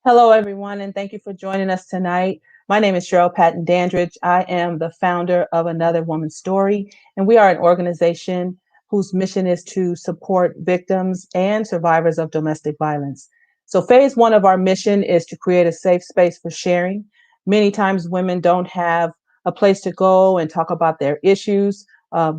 Hello, everyone, and thank you for joining us tonight. My name is Cheryl Patton Dandridge. I am the founder of Another Woman's Story, and we are an organization whose mission is to support victims and survivors of domestic violence. So, phase one of our mission is to create a safe space for sharing. Many times, women don't have a place to go and talk about their issues,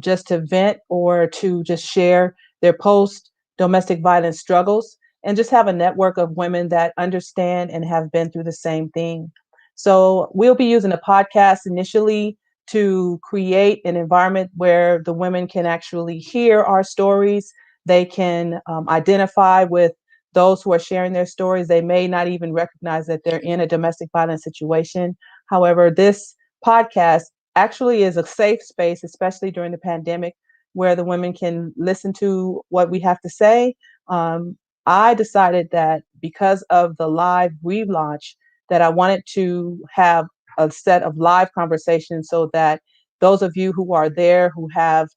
just to vent or to just share their post domestic violence struggles and just have a network of women that understand and have been through the same thing. So we'll be using a podcast initially to create an environment where the women can actually hear our stories. They can identify with those who are sharing their stories. They may not even recognize that they're in a domestic violence situation. However, this podcast actually is a safe space, especially during the pandemic, where the women can listen to what we have to say. Um, I decided that because of the live relaunch, that I wanted to have a set of live conversations so that those of you who are there who have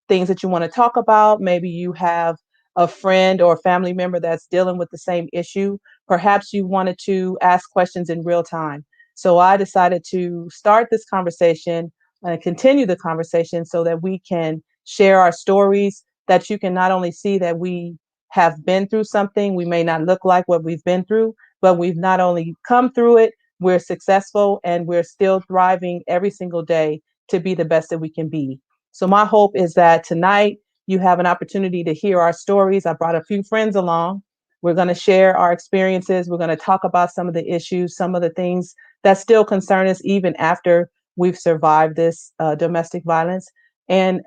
things that you want to talk about, maybe you have a friend or family member that's dealing with the same issue, perhaps you wanted to ask questions in real time. So I decided to start this conversation and continue the conversation so that we can share our stories, that you can not only see that we have been through something. We may not look like what we've been through, but we've not only come through it, we're successful and we're still thriving every single day to be the best that we can be. So, my hope is that tonight you have an opportunity to hear our stories. I brought a few friends along. We're going to share our experiences. We're going to talk about some of the issues, some of the things that still concern us even after we've survived this domestic violence. And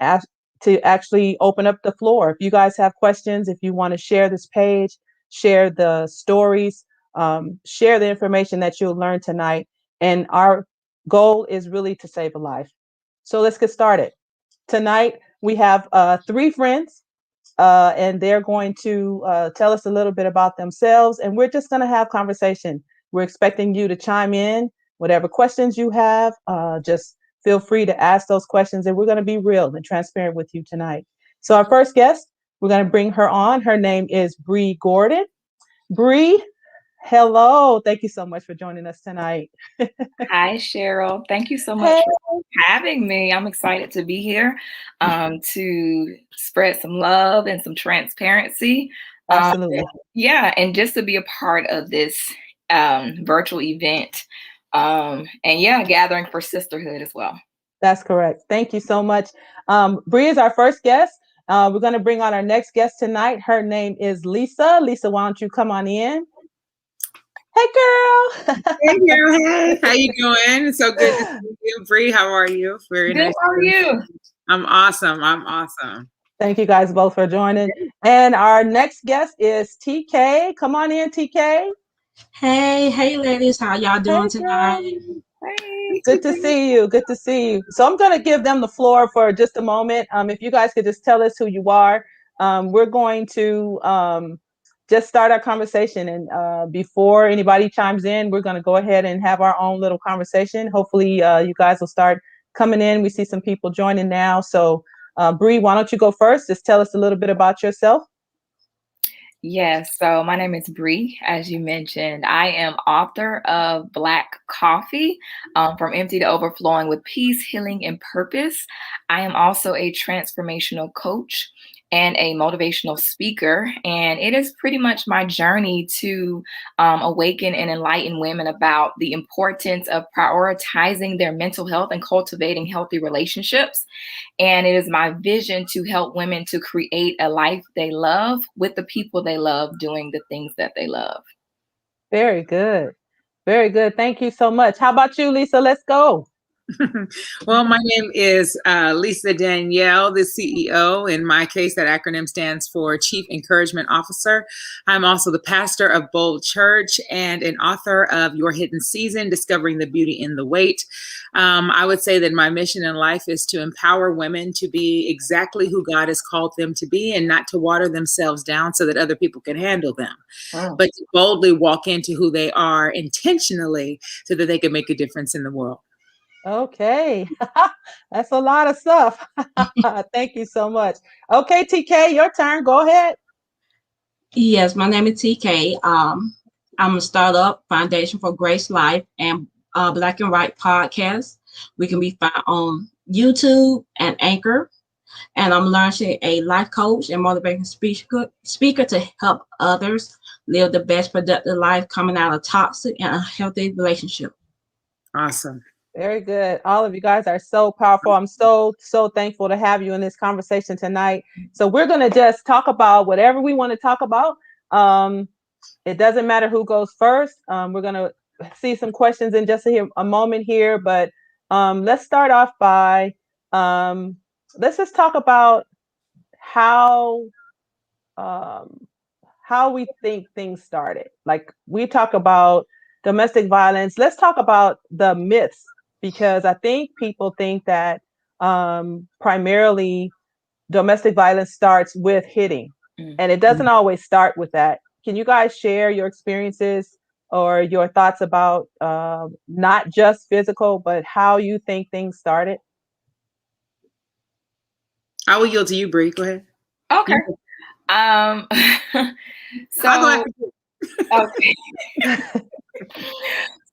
to actually open up the floor. If you guys have questions, if you want to share this page, share the stories, share the information that you'll learn tonight. And our goal is really to save a life. So let's get started. Tonight, we have three friends, and they're going to tell us a little bit about themselves. And we're just going to have conversation. We're expecting you to chime in, whatever questions you have, just feel free to ask those questions. And we're going to be real and transparent with you tonight. So our first guest, we're going to bring her on. Her name is Bree Gordon. Bree, hello. Thank you so much for joining us tonight. Hi, Cheryl. Thank you so Hey, much for having me. I'm excited to be here to spread some love and some transparency. Um, absolutely. yeah, and just to be a part of this virtual event. And yeah, gathering for sisterhood as well. That's correct. Thank you so much. Bree is our first guest. We're going to bring on our next guest tonight. Her name is Lisa. Lisa, why don't you come on in? Hey, girl. Hey, girl. Hey, how you doing? So good to see you, Bree. How are you? Very Good, nice. how are you? I'm awesome. I'm awesome. Thank you guys both for joining. And our next guest is TK. Come on in, TK. Hey, ladies, how y'all Hey, doing girl. tonight? Hey. Good to see you. Good to see you. So I'm going to give them the floor for just a moment. If you guys could just tell us who you are, we're going to just start our conversation. And before anybody chimes in, we're going to go ahead and have our own little conversation. Hopefully, you guys will start coming in. We see some people joining now. So, Bree, why don't you go first? Just tell us a little bit about yourself. Yes, so my name is Bree, as you mentioned. I am author of Black Coffee, From Empty to Overflowing with Peace, Healing, and Purpose. I am also a transformational coach and a motivational speaker. And it is pretty much my journey to awaken and enlighten women about the importance of prioritizing their mental health and cultivating healthy relationships. And it is my vision to help women to create a life they love with the people they love doing the things that they love. Very good. Very good. Thank you so much. How about you, Lisa? Let's go. Well, my name is Lisa Danielle, the CEO. In my case, that acronym stands for Chief Encouragement Officer. I'm also the pastor of Bold Church and an author of Your Hidden Season, Discovering the Beauty in the Wait. I would say that my mission in life is to empower women to be exactly who God has called them to be and not to water themselves down so that other people can handle them, Wow. but to boldly walk into who they are intentionally so that they can make a difference in the world. Okay. That's a lot of stuff. Thank you so much. Okay, TK, your turn. Go ahead. Yes, my name is TK. I'm a startup Foundation for Grace Life and Black and White podcast. We can be found on YouTube and Anchor. And I'm launching a life coach and motivating speaker to help others live the best productive life coming out of toxic and unhealthy relationship. Awesome. Very good. All of you guys are so powerful. I'm so thankful to have you in this conversation tonight. So we're going to just talk about whatever we want to talk about. It doesn't matter who goes first. We're going to see some questions in just a moment here, but let's start off by let's just talk about how we think things started. Like, we talk about domestic violence. Let's talk about the myths, because I think people think that primarily domestic violence starts with hitting, and it doesn't always start with that. Can you guys share your experiences or your thoughts about not just physical, but how you think things started? I will yield to you, Bree. Go ahead. Okay. So, okay.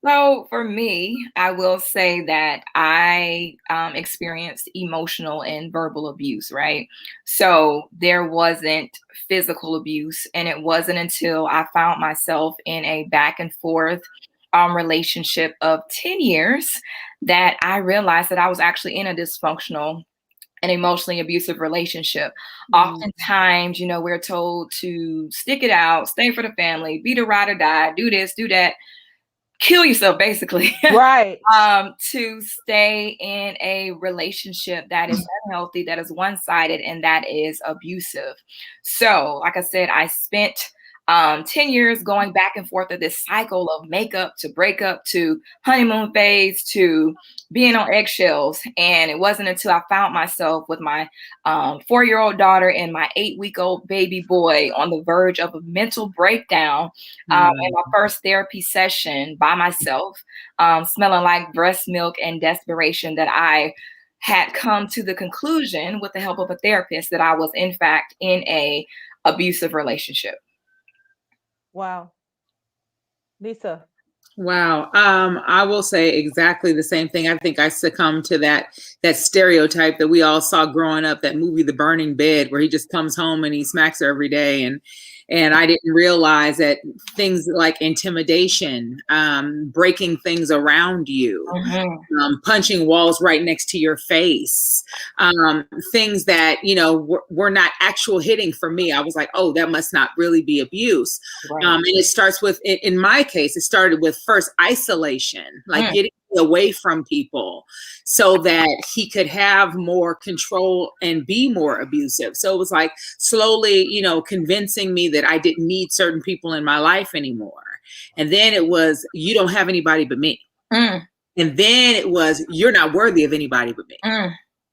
So for me, I will say that I experienced emotional and verbal abuse, right? So there wasn't physical abuse, and it wasn't until I found myself in a back and forth relationship of 10 years that I realized that I was actually in a dysfunctional an emotionally abusive relationship. Oftentimes, we're told to stick it out, stay for the family, be the ride or die, do this, do that, kill yourself, basically. Right. To stay in a relationship that is unhealthy, that is one-sided, and that is abusive. So, like I said, I spent 10 years going back and forth of this cycle of makeup to breakup to honeymoon phase to being on eggshells. And it wasn't until I found myself with my 4-year-old daughter and my 8-week-old baby boy on the verge of a mental breakdown in my first therapy session by myself, smelling like breast milk and desperation, that I had come to the conclusion, with the help of a therapist, that I was in fact in a abusive relationship. Wow. Lisa. Wow. I will say exactly the same thing. I think I succumbed to that stereotype that we all saw growing up, that movie, The Burning Bed, where he just comes home and he smacks her every day. And I didn't realize that things like intimidation, breaking things around you, punching walls right next to your face, things that, were not actual hitting for me. I was like, oh, that must not really be abuse. Right. And it starts with, in my case, it started with first isolation, like getting away from people so that he could have more control and be more abusive. So it was like slowly, convincing me that I didn't need certain people in my life anymore. And then it was, you don't have anybody but me. And then it was, you're not worthy of anybody but me.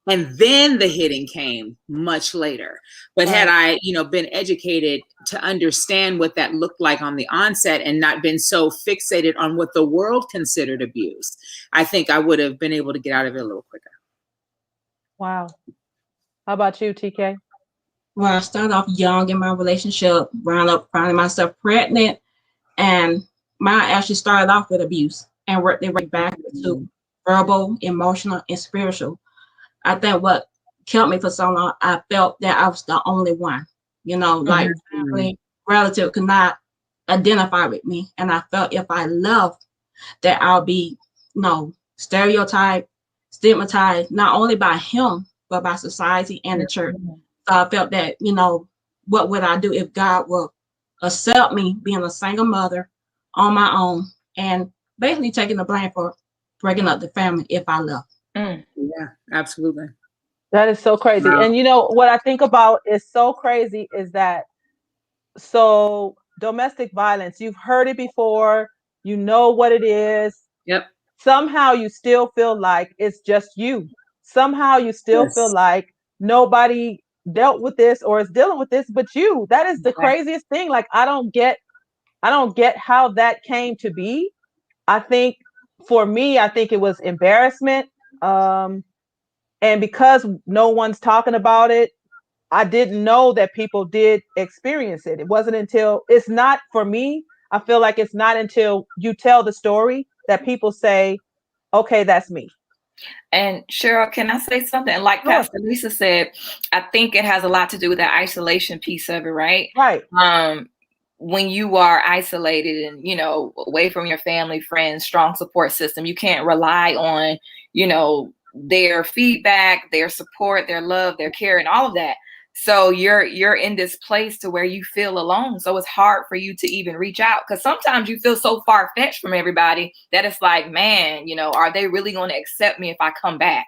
And then the hitting came much later. But had I, been educated to understand what that looked like on the onset and not been so fixated on what the world considered abuse, I think I would have been able to get out of it a little quicker. Wow. How about you, TK? Well, I started off young in my relationship, wound up finding myself pregnant, and mine actually started off with abuse and worked their way back to verbal, emotional, and spiritual. I think what kept me for so long, I felt that I was the only one, like family, relative could not identify with me. And I felt if I left, that I'll be, stereotyped, stigmatized, not only by him, but by society and the church. So I felt that, what would I do if God would accept me being a single mother on my own and basically taking the blame for breaking up the family if I left. Yeah, absolutely. That is so crazy. Wow. And what I think about is so crazy is that, so domestic violence, you've heard it before, you know what it is. Yep. Somehow you still feel like it's just you. Somehow you still feel like nobody dealt with this or is dealing with this but you. That is the craziest thing. Like, I don't get how that came to be. I think for me, it was embarrassment. And because no one's talking about it, I didn't know that people did experience it. It wasn't until, it's not for me. I feel like it's not until you tell the story that people say, okay, that's me. And Cheryl, can I say something? Like Sure. Pastor Lisa said, I think it has a lot to do with that isolation piece of it, right? Right. When you are isolated and, you know, away from your family, friends, strong support system, you can't rely on, you know, their feedback, their support, their love, their care, and all of that. So you're in this place to where you feel alone. So it's hard for you to even reach out, because sometimes you feel so far fetched from everybody that it's like, man, you know, are they really going to accept me if I come back?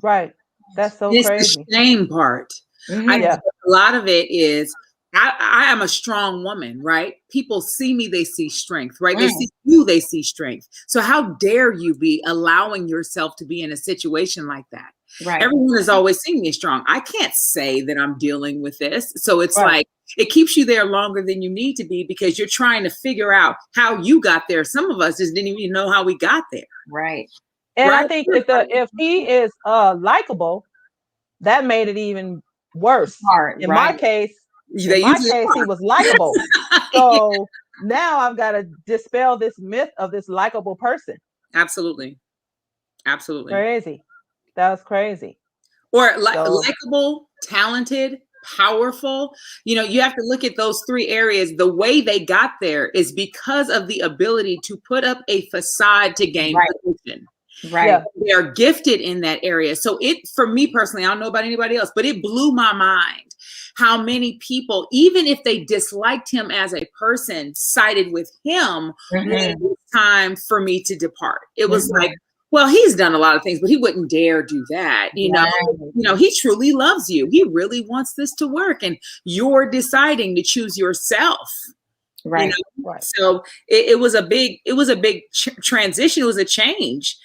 Right. That's so It's crazy. the shame part. Mhm. I Yeah. think a lot of it is I am a strong woman, right? People see me, they see strength, right? They see you, they see strength. So how dare you be allowing yourself to be in a situation like that? Right. Everyone has always seen me strong. I can't say that I'm dealing with this. So it's Right. like it keeps you there longer than you need to be, because you're trying to figure out how you got there. Some of us just didn't even know how we got there. Right. And I Right. think if he is likable, that made it even worse. Hard, In right. my case, They in my usually case, he are. was likable. So now I've got to dispel this myth of this likable person. Absolutely. Absolutely. Crazy. That was crazy. Or So- likable, talented, powerful. You know, you have to look at those three areas. The way they got there is because of the ability to put up a facade to gain Right. position. Right. Yeah. They are gifted in that area. So it, for me personally, I don't know about anybody else, but it blew my mind how many people, even if they disliked him as a person, sided with him when it was time for me to depart. It was like, well, he's done a lot of things, but he wouldn't dare do that. You know, he truly loves you. He really wants this to work, and you're deciding to choose yourself. Right. You know? Right. So it was a big transition. It was a change,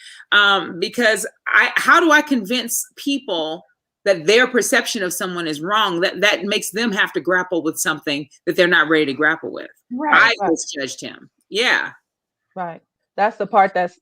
because how do I convince people that their perception of someone is wrong? That makes them have to grapple with something that they're not ready to grapple with. Right. I misjudged him. Yeah. Right. That's the part that's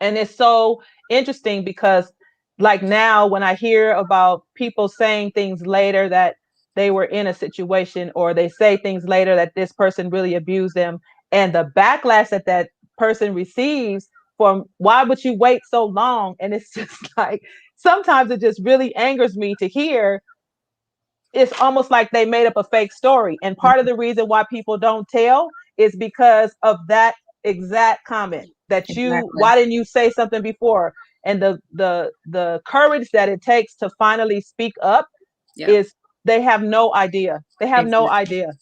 and it's so interesting because like now when I hear about people saying things later that they were in a situation, or they say things later that this person really abused them, and the backlash that that person receives from why would you wait so long? And it's just like sometimes it just really angers me to hear. It's almost like they made up a fake story. And part of the reason why people don't tell is because of that exact comment that why didn't you say something before? And the courage that it takes to finally speak up is they have no idea. They have no idea.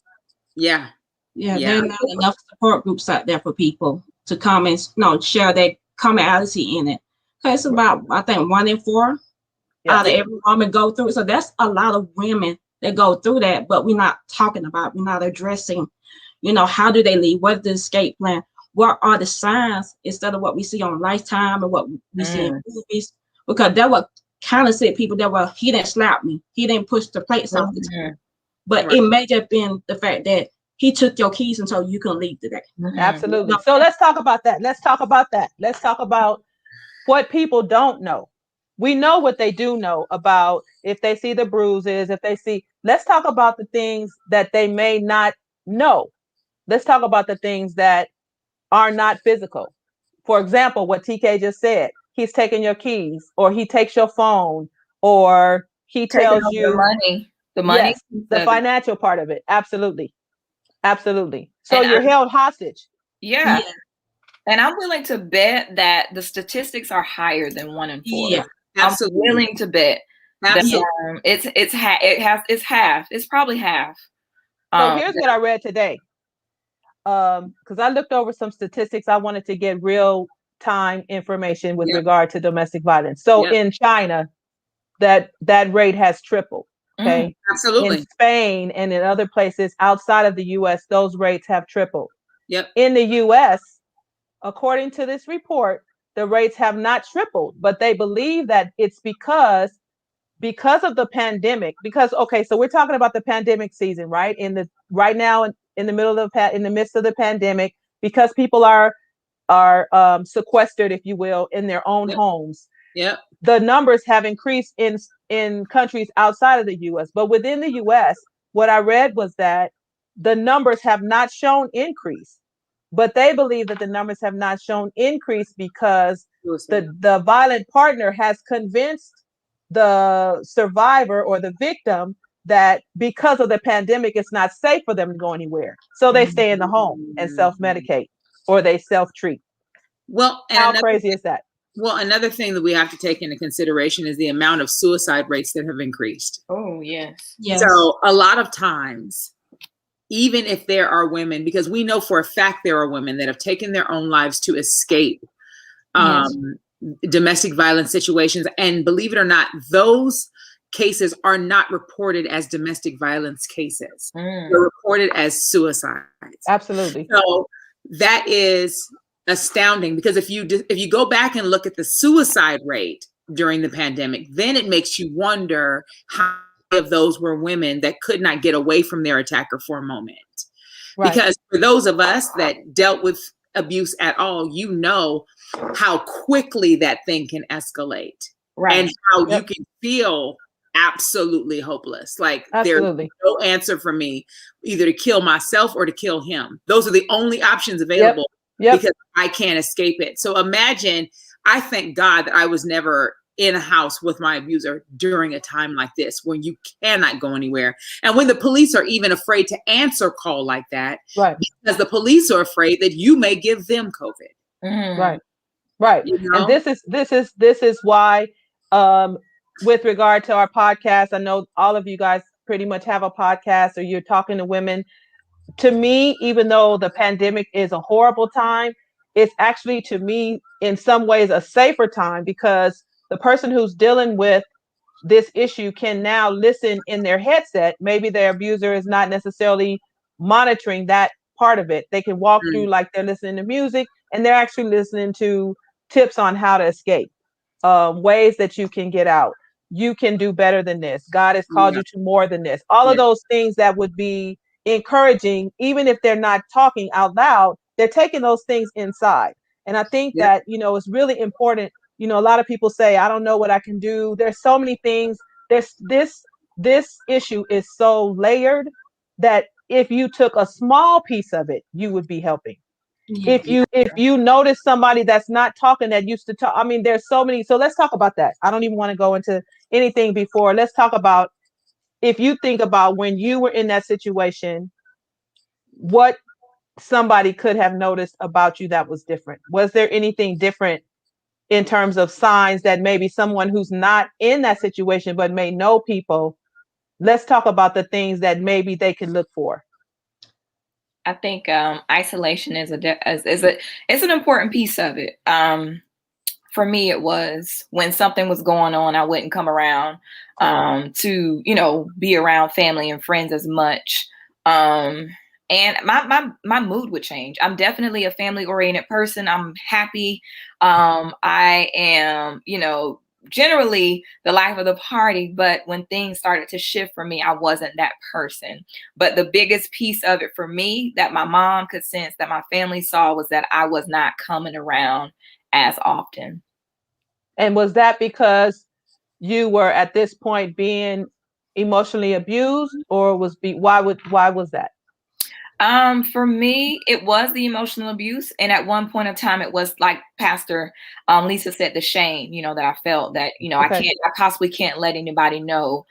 Yeah. Yeah, there are not enough support groups out there for people to come and share their commonality in it. Because it's about, I think, 1 in 4 out of every woman go through it. So that's a lot of women that go through that, but we're not talking about, we're not addressing, how do they leave? What is the escape plan? What are the signs instead of what we see on Lifetime and what we see in movies? Because that what kind of said people that, well, he didn't slap me. He didn't push the plates off the table. But it may have been the fact that he took your keys and told you couldn't leave today. Absolutely. So let's talk about that. Let's talk about what people don't know. We know what they do know about if they see the bruises, let's talk about the things that they may not know. Let's talk about the things that are not physical. For example, what TK just said, he's taking your keys, or he takes your phone, or he tells you the money, yes, the financial part of it. Absolutely. So and you're held hostage. Yeah. And I'm willing to bet that the statistics are higher than 1 in 4. Yeah, absolutely. I'm willing to bet that it's half. It's probably half. So here's what I read today. Because I looked over some statistics. I wanted to get real time information with regard to domestic violence. So in China, that rate has tripled. Okay. Absolutely. In Spain and in other places outside of the US, those rates have tripled. Yep. In the US, according to this report, the rates have not tripled, but they believe that it's because of the pandemic. So we're talking about the pandemic season, right? Right now in the midst of the pandemic, because people are sequestered, if you will, in their own homes. Yep. The numbers have increased in countries outside of the US, but within the US, what I read was that the numbers have not shown increase. but they believe that the numbers have not shown increase because Suicide. the violent partner has convinced the survivor or the victim that because of the pandemic, it's not safe for them to go anywhere. So they stay in the home and self-medicate or they self-treat. Well, and How crazy is that? Well, another thing that we have to take into consideration is the amount of suicide rates that have increased. Oh, yes. Yes. So a lot of times, even if there are women, because we know for a fact there are women that have taken their own lives to escape domestic violence situations. And believe it or not, those cases are not reported as domestic violence cases. They're reported as suicides. Absolutely. So that is astounding, because if you go back and look at the suicide rate during the pandemic, then it makes you wonder how many of those were women that could not get away from their attacker for a moment. Right. Because for those of us that dealt with abuse at all, you know how quickly that thing can escalate, Right. and how you can feel absolutely hopeless. Like Absolutely. there's no answer for me, either to kill myself or to kill him. Those are the only options available. Yep. Because I can't escape it. So imagine, I thank God that I was never in a house with my abuser during a time like this, when you cannot go anywhere. And when the police are even afraid to answer call like that, Right. because the police are afraid that you may give them COVID. Right. Right. You know? And this is why, with regard to our podcast, I know all of you guys pretty much have a podcast or you're talking to women. To me, even though the pandemic is a horrible time, it's actually, to me, in some ways, a safer time, because the person who's dealing with this issue can now listen in their headset. Maybe their abuser is not necessarily monitoring that part of it. They can walk through like they're listening to music, and they're actually listening to tips on how to escape, ways that you can get out. You can do better than this. God has called you to more than this. All of those things that would be encouraging, even if they're not talking out loud, they're taking those things inside. And I think that, it's really important. A lot of people say, I don't know what I can do. There's so many things. This issue is so layered that if you took a small piece of it, you would be helping. If you notice somebody that's not talking, that used to talk, I mean, there's so many. So let's talk about that. I don't even want to go into anything before. Let's talk about, if you think about when you were in that situation, what somebody could have noticed about you that was different. Was there anything different in terms of signs that maybe someone who's not in that situation but may know people? Let's talk about the things that maybe they can look for. I think isolation is it's an important piece of it. For me, it was when something was going on, I wouldn't come around to be around family and friends as much. And my mood would change. I'm definitely a family oriented person. I'm happy. I am, generally the life of the party, but when things started to shift for me, I wasn't that person. But the biggest piece of it for me that my mom could sense, that my family saw, was that I was not coming around as often. And was that because you were at this point being emotionally abused, or why was that? For me, it was the emotional abuse. And at one point of time, it was like Pastor Lisa said, the shame, that I felt that, I possibly can't let anybody know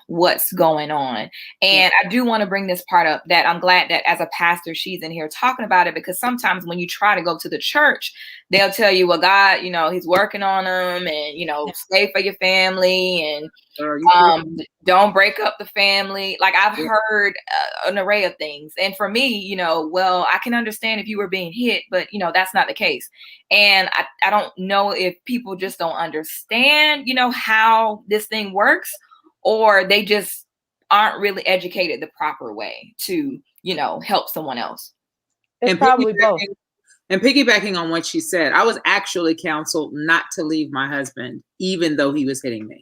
what's going on. And I do want to bring this part up, that I'm glad that as a pastor, she's in here talking about it, because sometimes when you try to go to the church, they'll tell you, well, God, he's working on them, and, stay for your family, and don't break up the family. Like, I've heard an array of things. And for me, well, I can understand if you were being hit, but, that's not the case. And I don't know if people just don't understand, how this thing works, or they just aren't really educated the proper way to, help someone else. It's probably both. And piggybacking on what she said, I was actually counseled not to leave my husband, even though he was hitting me.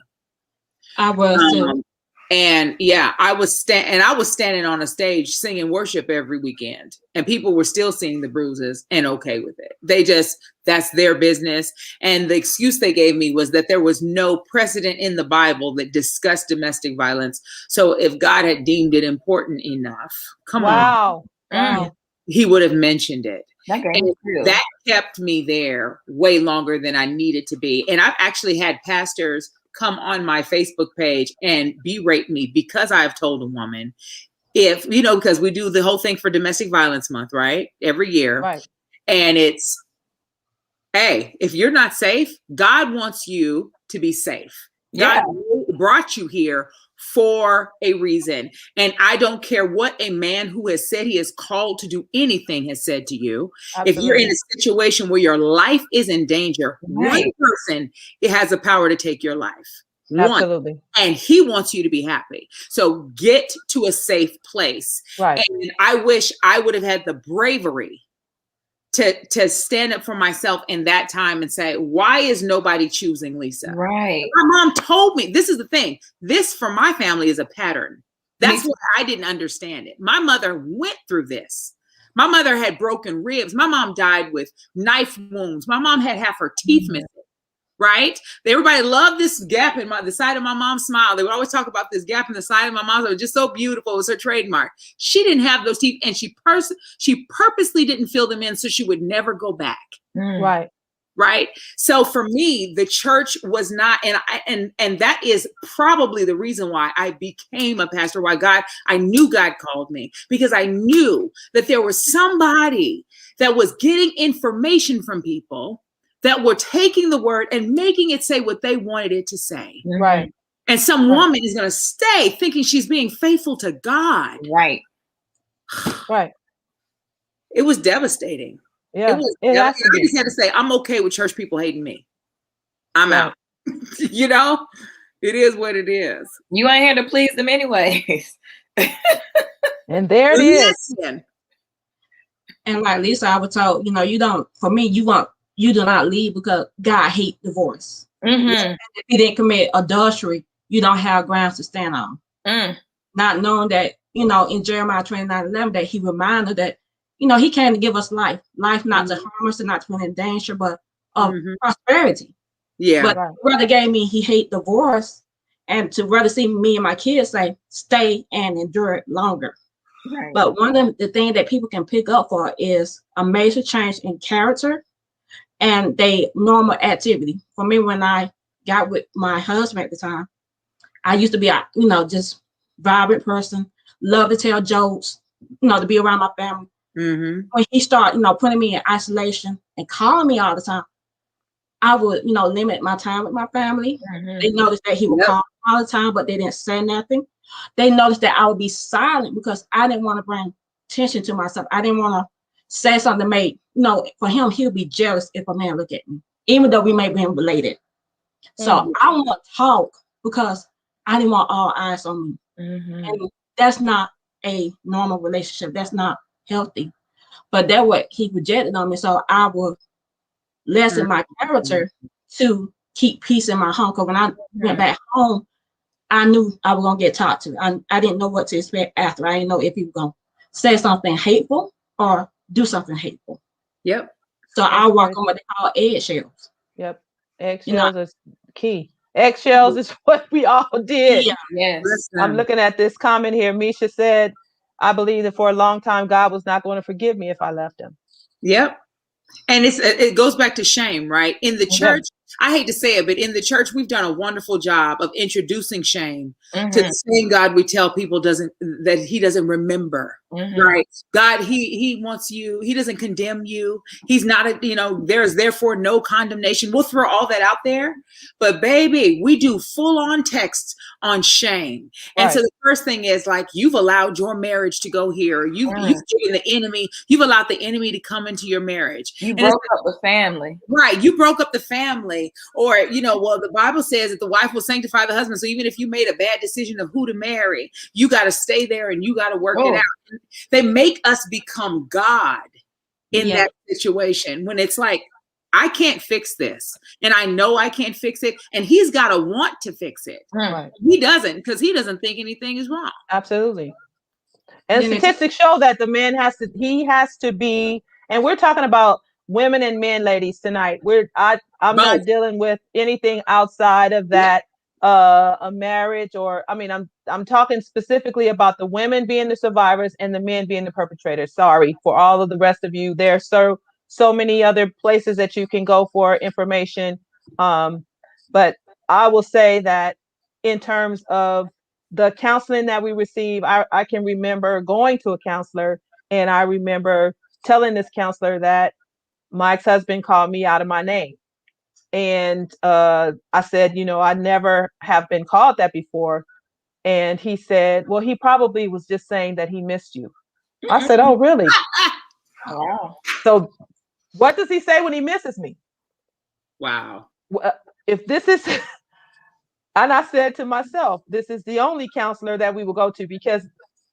I was too. And I was standing on a stage singing worship every weekend, and people were still seeing the bruises and okay with it. That's their business. And the excuse they gave me was that there was no precedent in the Bible that discussed domestic violence. So if God had deemed it important enough, come on. Wow. he would have mentioned it. That game And is real. that kept me there way longer than I needed to be. And I've actually had pastors come on my Facebook page and berate me because I've told a woman, if, you know, because we do the whole thing for Domestic Violence Month, right? Every year. Right. And it's, hey, if you're not safe, God wants you to be safe. Yeah. God brought you here for a reason. And I don't care what a man who has said he is called to do anything has said to you. If you're in a situation where your life is in danger, Right. one person, it has the power to take your life. One. Absolutely. And he wants you to be happy. So get to a safe place. Right. And I wish I would have had the bravery to stand up for myself in that time and say, why is nobody choosing Lisa? Right. My mom told me, this is the thing. This for my family is a pattern. That's why I didn't understand it. My mother went through this. My mother had broken ribs. My mom died with knife wounds. My mom had half her teeth missing. Right? Everybody loved this gap in the side of my mom's smile. They would always talk about this gap in the side of my mom's. It was just so beautiful. It was her trademark. She didn't have those teeth, and she purposely didn't fill them in so she would never go back. Right. Right. So for me, the church was not, and that is probably the reason why I became a pastor. Why I knew God called me, because I knew that there was somebody that was getting information from people that were taking the word and making it say what they wanted it to say. Right. And some woman is going to stay thinking she's being faithful to God. Right. Right. It was devastating. Yeah. I just had to say, I'm okay with church people hating me. I'm out. You know, it is what it is. You ain't here to please them anyways. And there it is. And like Lisa, I was told, you know, you do not leave because God hates divorce. Mm-hmm. If you didn't commit adultery, you don't have grounds to stand on. Not knowing that, you know, in Jeremiah 29:11, that he reminded that, you know, he came to give us life not to harm us and not to put in danger, but of prosperity. Yeah. But brother gave me, he hate divorce, and to rather see me and my kids say, stay and endure it longer. Right. But one of the things that people can pick up for is a major change in character and they normal activity. For me, when I got with my husband at the time, I used to be a, you know, just vibrant person, love to tell jokes, you know, to be around my family. When he started, you know, putting me in isolation and calling me all the time, I would, you know, limit my time with my family. They noticed that he would call me all the time, but they didn't say nothing. They noticed that I would be silent because I didn't want to bring attention to myself. I didn't want to say something to make, you know, for him, he'll be jealous if a man look at me, even though we may be related. So I want to talk because I didn't want all eyes on me. And that's not a normal relationship. That's not healthy. But that's what he projected on me. So I would lessen my character to keep peace in my home. Because when I went back home, I knew I was going to get talked to. I didn't know what to expect after. I didn't know if he was going to say something hateful or do something hateful. Yep. So I walk on what they call eggshells. Yep. Eggshells is key. Eggshells is what we all did. Yeah. Yes. I'm looking at this comment here. Misha said, I believe that for a long time, God was not going to forgive me if I left him. Yep. And it goes back to shame, right? In the church, I hate to say it, but in the church, we've done a wonderful job of introducing shame to the same God we tell people that he doesn't remember, right? God, he wants you. He doesn't condemn you. He's not, there is therefore no condemnation. We'll throw all that out there. But baby, we do full on texts on shame. And so the first thing is like, you've allowed your marriage to go here. You've given the enemy, you've allowed the enemy to come into your marriage. You broke up the family. Right. You broke up the family. Or, the Bible says that the wife will sanctify the husband. So even if you made a bad decision of who to marry, you got to stay there and you got to work it out. They make us become God in that situation when it's like, I can't fix this. And I know I can't fix it. And he's got to want to fix it. Right. He doesn't, because he doesn't think anything is wrong. Absolutely. And statistics show that the man has to be, and we're talking about women and men, ladies, tonight. I'm not dealing with anything outside of that. a marriage, or I mean, I'm talking specifically about the women being the survivors and the men being the perpetrators. Sorry for all of the rest of you. There's so many other places that you can go for information. But I will say that in terms of the counseling that we receive, I can remember going to a counselor, and I remember telling this counselor that my ex-husband called me out of my name. And I said, I never have been called that before. And he said, well, he probably was just saying that he missed you. I said, oh, really? Wow. So what does he say when he misses me? Wow. If this is, and I said to myself, this is the only counselor that we will go to, because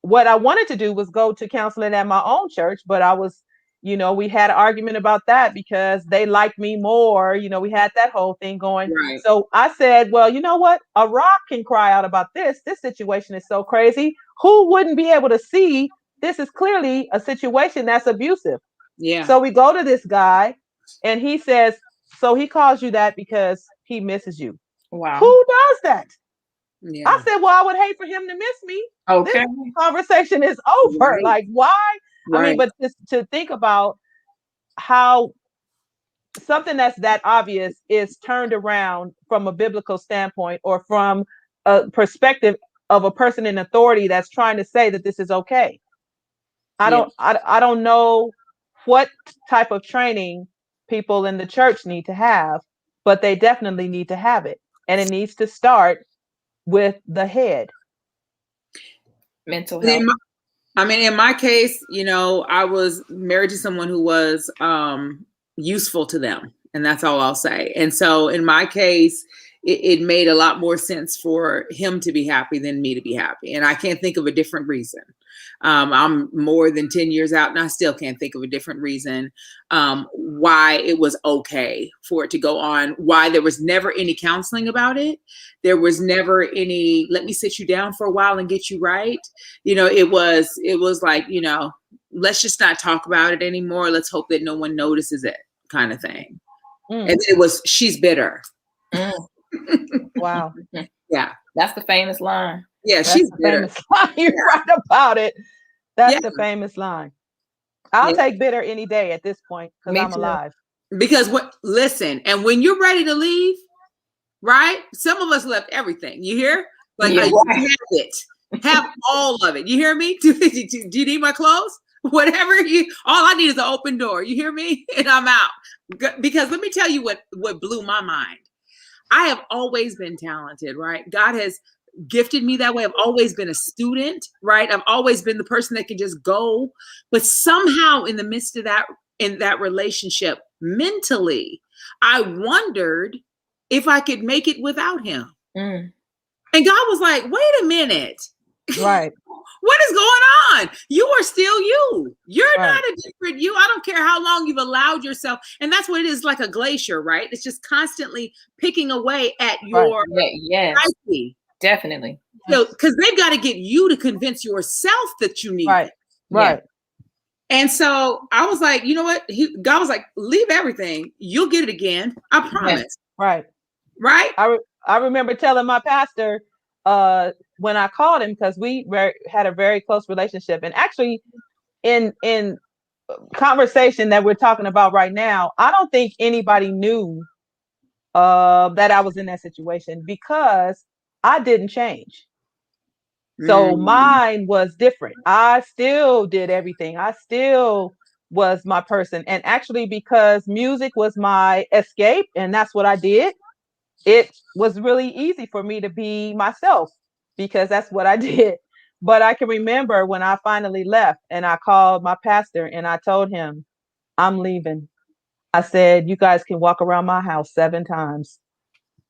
what I wanted to do was go to counseling at my own church, but I was, we had an argument about that because they liked me more. We had that whole thing going. Right. So I said, well, you know what? A rock can cry out about this. This situation is so crazy. Who wouldn't be able to see this is clearly a situation that's abusive? Yeah. So we go to this guy and he says, so he calls you that because he misses you. Wow. Who does that? Yeah. I said, well, I would hate for him to miss me. Okay. This conversation is over. Right. Like, why? Right. I mean, but just to think about how something that's that obvious is turned around from a biblical standpoint, or from a perspective of a person in authority that's trying to say that this is okay. I don't know what type of training people in the church need to have, but they definitely need to have it. And it needs to start with the head. Mental health. In my case, I was married to someone who was useful to them, and that's all I'll say. And so in my case, it made a lot more sense for him to be happy than me to be happy. And I can't think of a different reason. I'm more than 10 years out, and I still can't think of a different reason why it was okay for it to go on, why there was never any counseling about it. There was never any, let me sit you down for a while and get you right. It was like, let's just not talk about it anymore. Let's hope that no one notices it, kind of thing. And then it was, she's bitter. Wow. Yeah. That's the famous line. Yeah, That's she's the bitter. famous line. You're right about it. That's the famous line. I'll take bitter any day at this point, because I'm alive. Because listen, and when you're ready to leave, right? Some of us left everything. You hear? Like, you have it. Have all of it. You hear me? Do you need my clothes? Whatever all I need is an open door. You hear me? And I'm out. Because let me tell you what blew my mind. I have always been talented, right? God has gifted me that way. I've always been a student, right? I've always been the person that can just go. But somehow in the midst of that, in that relationship, mentally, I wondered if I could make it without him. And God was like, wait a minute. Right. What is going on? You are still you. You're not a different you. I don't care how long you've allowed yourself. And that's what it is, like a glacier, right? It's just constantly picking away at your psyche. Definitely. So, because they've got to get you to convince yourself that you need it. Right. And so I was like, you know what? God was like, leave everything. You'll get it again. I promise. Right. Right. I remember telling my pastor when I called him, because we had a very close relationship. And actually in conversation that we're talking about right now, I don't think anybody knew that I was in that situation, because I didn't change. So mine was different. I still did everything. I still was my person. And actually, because music was my escape and that's what I did, it was really easy for me to be myself, because that's what I did. But I can remember when I finally left and I called my pastor and I told him, I'm leaving. I said, you guys can walk around my house 7 times,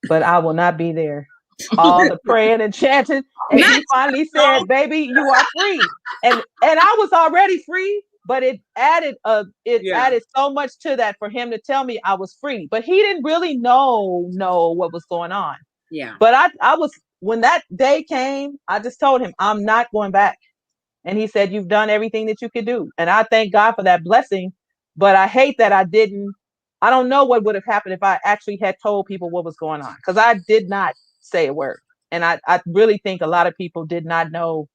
but I will not be there. All the praying and chanting. And he finally said, baby, you are free. And I was already free, but it added added so much to that for him to tell me I was free. But he didn't really know what was going on. Yeah. But I was, when that day came, I just told him, I'm not going back. And he said, you've done everything that you could do. And I thank God for that blessing. But I hate that I don't know what would have happened if I actually had told people what was going on, because I did not say a word. And I really think a lot of people did not know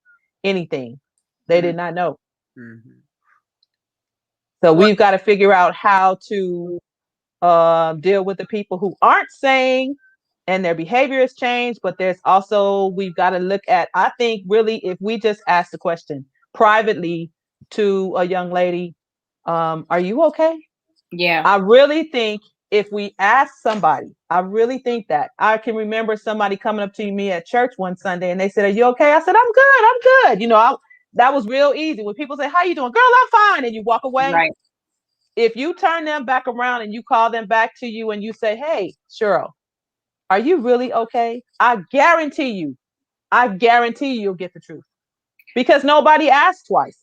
anything. They did not know. Mm-hmm. So we've got to figure out how to deal with the people who aren't saying, and their behavior has changed. But there's also, we've got to look at, I think really, if we just ask the question privately to a young lady, are you okay? Yeah. I really think if we ask somebody, I really think that I can remember somebody coming up to me at church one Sunday and they said, are you okay? I said, I'm good. You know, that was real easy. When people say, how you doing? Girl, I'm fine. And you walk away. Right. If you turn them back around and you call them back to you and you say, hey, Cheryl, are you really okay? I guarantee you'll get the truth, because nobody asked twice.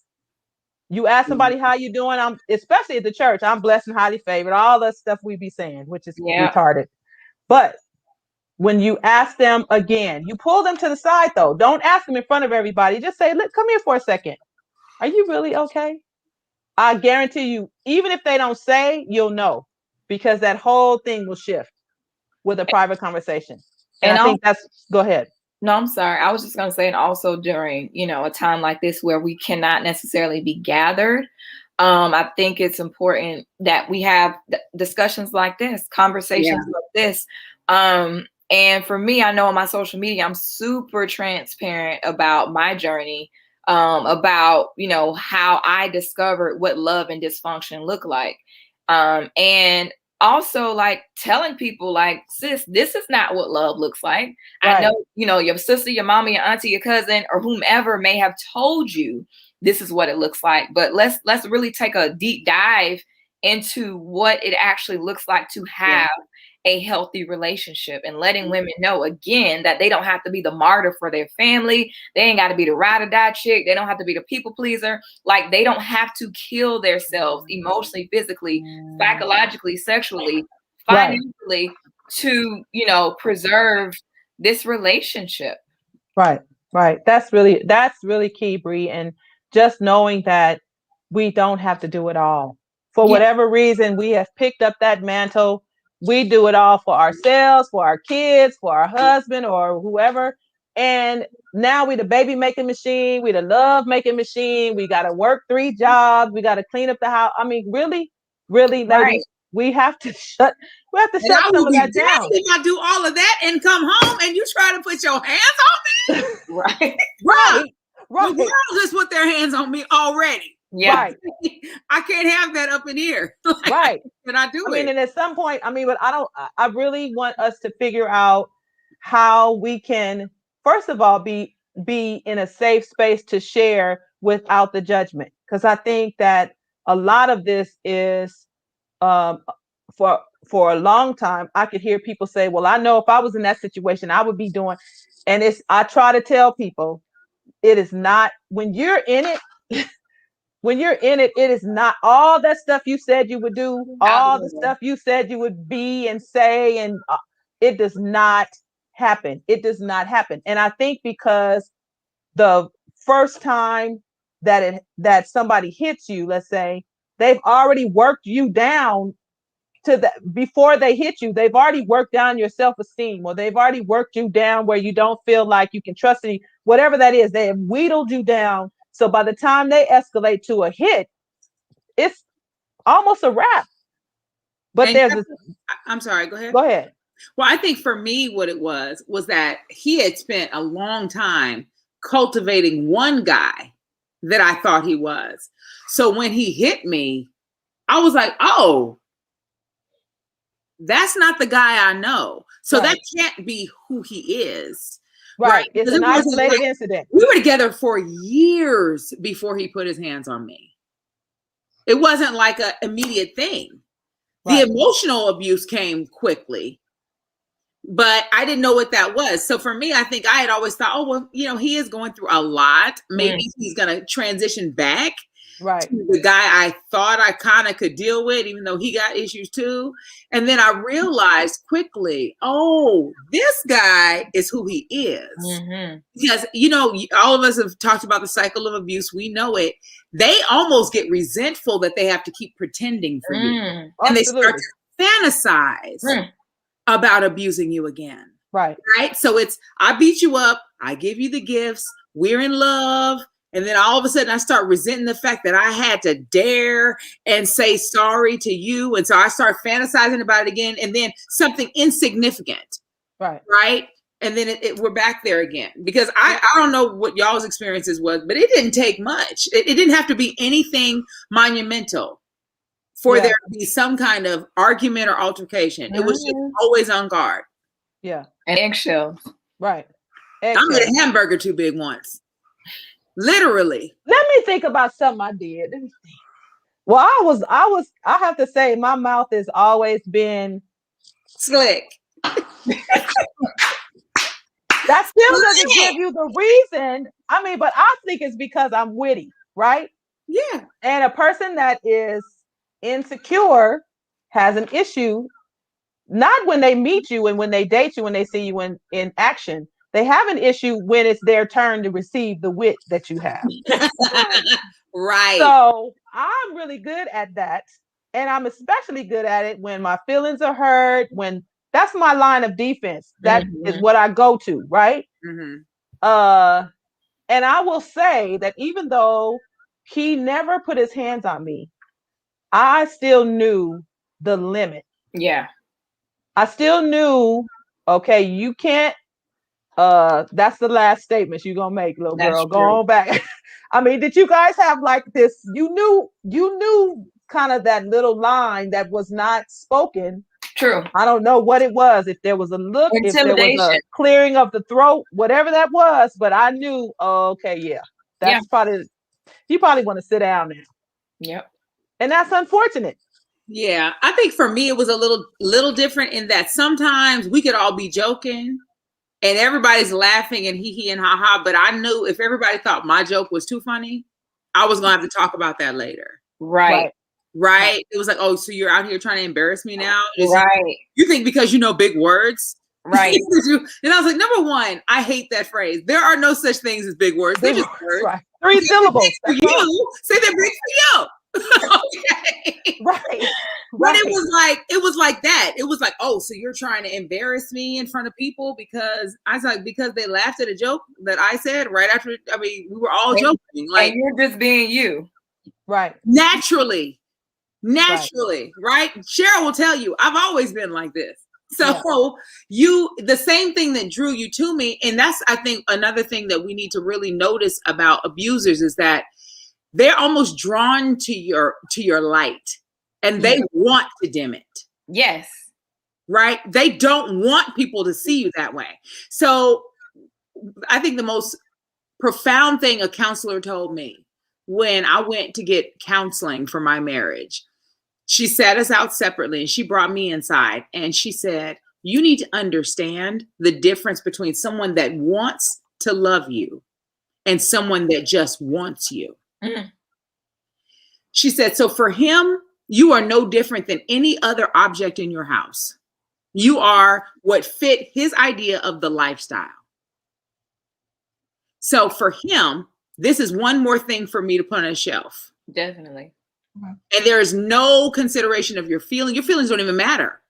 You ask somebody how you doing, especially at the church, I'm blessed and highly favored, all the stuff we be saying, which is retarded. But when you ask them again, you pull them to the side though. Don't ask them in front of everybody. Just say, look, come here for a second. Are you really okay? I guarantee you, even if they don't say, you'll know, because that whole thing will shift with a private conversation. And I think go ahead. No, I'm sorry. I was just going to say, and also during, a time like this where we cannot necessarily be gathered, I think it's important that we have discussions like this, conversations like this. And for me, I know on my social media, I'm super transparent about my journey, about, how I discovered what love and dysfunction look like. And also like telling people like, sis, this is not what love looks like. Right. I know, your sister, your mama, your auntie, your cousin, or whomever may have told you this is what it looks like. But let's really take a deep dive into what it actually looks like to have a healthy relationship, and letting women know again that they don't have to be the martyr for their family. They ain't got to be the ride or die chick. They don't have to be the people pleaser. Like, they don't have to kill themselves emotionally, physically, psychologically, sexually, financially to, preserve this relationship. Right. That's really key, Bree. And just knowing that we don't have to do it all. For whatever reason, we have picked up that mantle. We do it all for ourselves, for our kids, for our husband or whoever. And now we the baby making machine. We the love making machine. We got to work 3 jobs. We got to clean up the house. I mean, really, ladies, we have to shut some of that down. If I do all of that and come home and you try to put your hands on me, right. The world just put their hands on me already. Yeah. Right. I can't have that up in here. Right. Can I do it? I mean, and at some point, but I really want us to figure out how we can, first of all, be in a safe space to share without the judgment. Because I think that a lot of this is, for a long time, I could hear people say, well, I know if I was in that situation, I would be doing, and I try to tell people, it is not, when you're in it, it is not all that stuff you said you would do, all the stuff you said you would be and say, and it does not happen. It does not happen. And I think because the first time that somebody hits you, let's say, they've already worked you down to that. Before they hit you, they've already worked down your self-esteem, or they've already worked you down where you don't feel like you can trust any, whatever that is. They have wheedled you down. So by the time they escalate to a hit, it's almost a wrap. But I'm sorry, go ahead. Go ahead. Well, I think for me, what it was that he had spent a long time cultivating one guy that I thought he was. So when he hit me, I was like, oh, that's not the guy I know. So that can't be who he is. Right. It's an isolated incident. We were together for years before he put his hands on me. It wasn't like an immediate thing. The emotional abuse came quickly, but I didn't know what that was. So for me, I think I had always thought, oh, well, he is going through a lot. Maybe he's going to transition back to the guy I thought I kind of could deal with, even though he got issues too. And then I realized quickly, oh, this guy is who he is. Mm-hmm. Because, all of us have talked about the cycle of abuse. We know it. They almost get resentful that they have to keep pretending for you. And they start to fantasize about abusing you again. Right. Right. So it's, I beat you up. I give you the gifts. We're in love. And then all of a sudden I start resenting the fact that I had to dare and say sorry to you. And so I start fantasizing about it again. And then something insignificant. Right. Right. And then we're back there again, because I don't know what y'all's experiences was, but it didn't take much. It didn't have to be anything monumental for there to be some kind of argument or altercation. It was just always on guard. Yeah. And eggshells. Right. I made a hamburger too big once. Literally. Let me think about something I did. Let me think. Well, I have to say my mouth has always been slick. That still doesn't give you the reason. I mean, but I think it's because I'm witty, right? Yeah. And a person that is insecure has an issue, not when they meet you and when they date you, when they see you in action. They have an issue when it's their turn to receive the wit that you have. Right. So I'm really good at that. And I'm especially good at it when my feelings are hurt, when that's my line of defense. That is what I go to, right? And I will say that even though he never put his hands on me, I still knew the limit. Yeah. I still knew, okay, you can't, that's the last statement you're gonna make, little girl. Go on back. I mean, did you guys have like this? You knew kind of that little line that was not spoken. True. I don't know what it was, if there was a look, if there was a clearing of the throat, whatever that was, but I knew, okay, yeah, that's probably, you probably want to sit down now. Yep. And that's unfortunate. Yeah. I think for me, it was a little different in that sometimes we could all be joking and everybody's laughing and hee and ha ha, but I knew if everybody thought my joke was too funny, I was going to have to talk about that later. Right. Right. It was like, oh, so you're out here trying to embarrass me now? Right. You think because you know big words? Right. And I was like, number one, I hate that phrase. There are no such things as big words. They're just words. Right. 3 syllables. For you, say they're big for you. Okay. Right. But it was like that. It was like, oh, so you're trying to embarrass me in front of people because I was like, because they laughed at a joke that I said right after. I mean, we were all joking. Like, and you're just being you. Right. Naturally, right? Cheryl will tell you, I've always been like this. So the same thing that drew you to me, and that's, I think, another thing that we need to really notice about abusers is that they're almost drawn to your light, and they want to dim it. Yes. Right? They don't want people to see you that way. So I think the most profound thing a counselor told me when I went to get counseling for my marriage, she sat us out separately and she brought me inside and she said, you need to understand the difference between someone that wants to love you and someone that just wants you. She said, so for him, you are no different than any other object in your house. You are what fit his idea of the lifestyle. So for him, this is one more thing for me to put on a shelf. Definitely. And there is no consideration of your feelings. Your feelings don't even matter.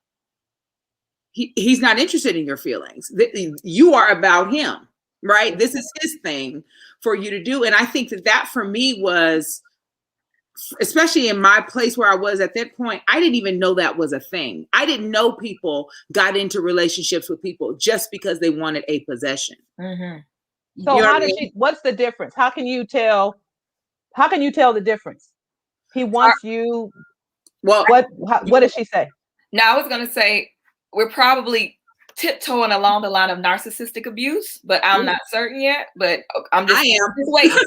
He's not interested in your feelings. You are about him, right? This is his thing for you to do. And I think that for me was, especially in my place where I was at that point, I didn't even know that was a thing. I didn't know people got into relationships with people just because they wanted a possession. So you know what's the difference? How can you tell the difference? He wants you. Well, what did she say? No, I was going to say we're probably tiptoeing along the line of narcissistic abuse, but I'm not certain yet. But I'm just waiting.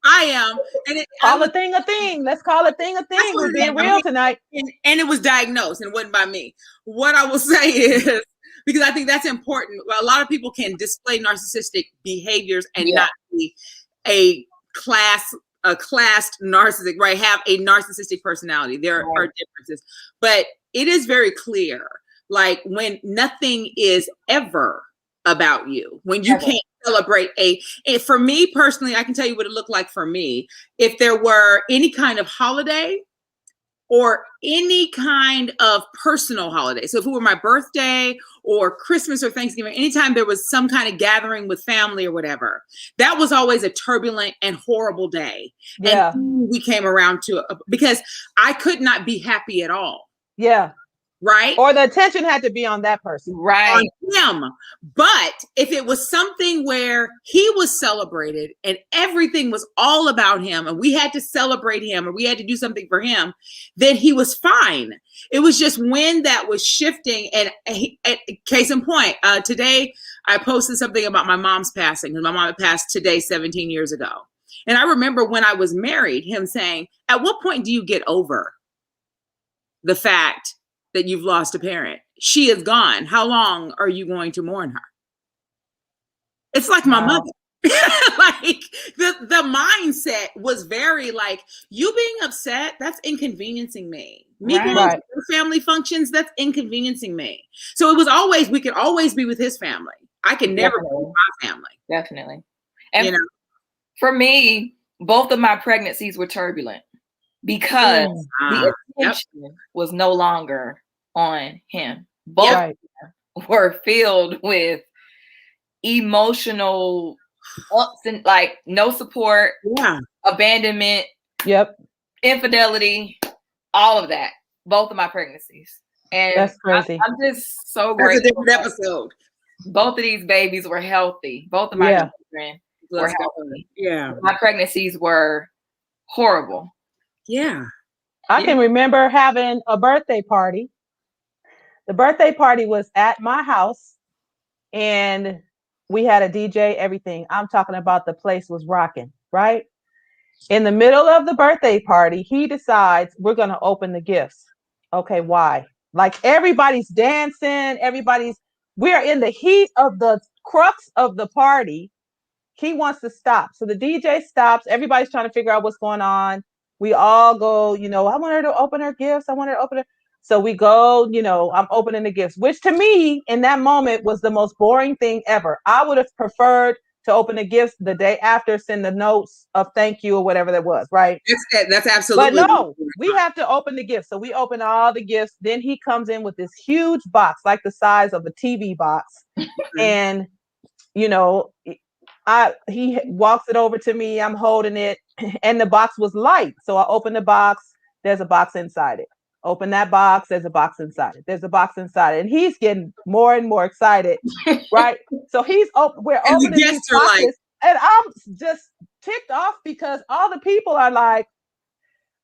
I am. And call a thing a thing. Let's call a thing a thing. We're being real tonight. And it was diagnosed and it wasn't by me. What I will say is, because I think that's important. A lot of people can display narcissistic behaviors and not be a classed narcissistic, right? Have a narcissistic personality. There are differences, but it is very clear. Like when nothing is ever about you, when you can't celebrate for me personally, I can tell you what it looked like for me. If there were any kind of holiday or any kind of personal holiday. So if it were my birthday or Christmas or Thanksgiving, anytime there was some kind of gathering with family or whatever, that was always a turbulent and horrible day. Yeah. And we came around to it because I could not be happy at all. Yeah. Right? Or the attention had to be on that person. Right. On him. But if it was something where he was celebrated and everything was all about him and we had to celebrate him or we had to do something for him, then he was fine. It was just when that was shifting. And case in point, today I posted something about my mom's passing because my mom had passed today 17 years ago. And I remember when I was married, him saying, at what point do you get over the fact that you've lost a parent? She is gone. How long are you going to mourn her? It's like my mother. Like the mindset was very like, you being upset, that's inconveniencing me. Me going to family functions, that's inconveniencing me. So it was always, we could always be with his family. I can never be with my family. Definitely. And for me, both of my pregnancies were turbulent because the attention was no longer on him. Both were filled with emotional ups and like no support, abandonment, infidelity, all of that. Both of my pregnancies. And that's crazy. I'm just so grateful. That's a different episode. Both of these babies were healthy. Both of my children were healthy. Yeah. My pregnancies were horrible. Yeah. I can remember having a birthday party. The birthday party was at my house and we had a DJ, everything. I'm talking about the place was rocking, right? In the middle of the birthday party, he decides we're going to open the gifts. Okay, why? Like everybody's dancing, we're in the heat of the crux of the party. He wants to stop. So the DJ stops. Everybody's trying to figure out what's going on. We all go, I want her to open her gifts. I want her to open it. So we go, I'm opening the gifts, which to me in that moment was the most boring thing ever. I would have preferred to open the gifts the day after, send the notes of thank you or whatever that was, right? That's absolutely. But no, we have to open the gifts. So we open all the gifts. Then he comes in with this huge box, like the size of a TV box. And, he walks it over to me. I'm holding it. And the box was light. So I open the box. There's a box inside it. Open that box. There's a box inside it. There's a box inside it. And he's getting more and more excited, right? So we're opening these boxes. And I'm just ticked off because all the people are like,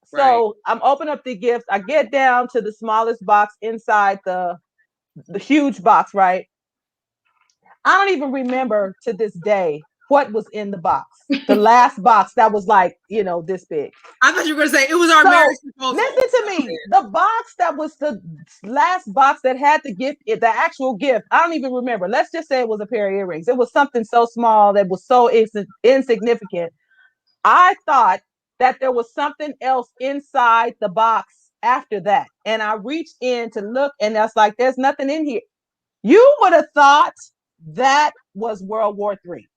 so I'm opening up the gifts. I get down to the smallest box inside the huge box, right? I don't even remember to this day what was in the box. The last box that was like, this big. I thought you were going to say it was our marriage proposal. Listen to me. The box that was the last box that had the gift, the actual gift, I don't even remember. Let's just say it was a pair of earrings. It was something so small that was so insignificant. I thought that there was something else inside the box after that. And I reached in to look and I was like, there's nothing in here. You would have thought that was World War III.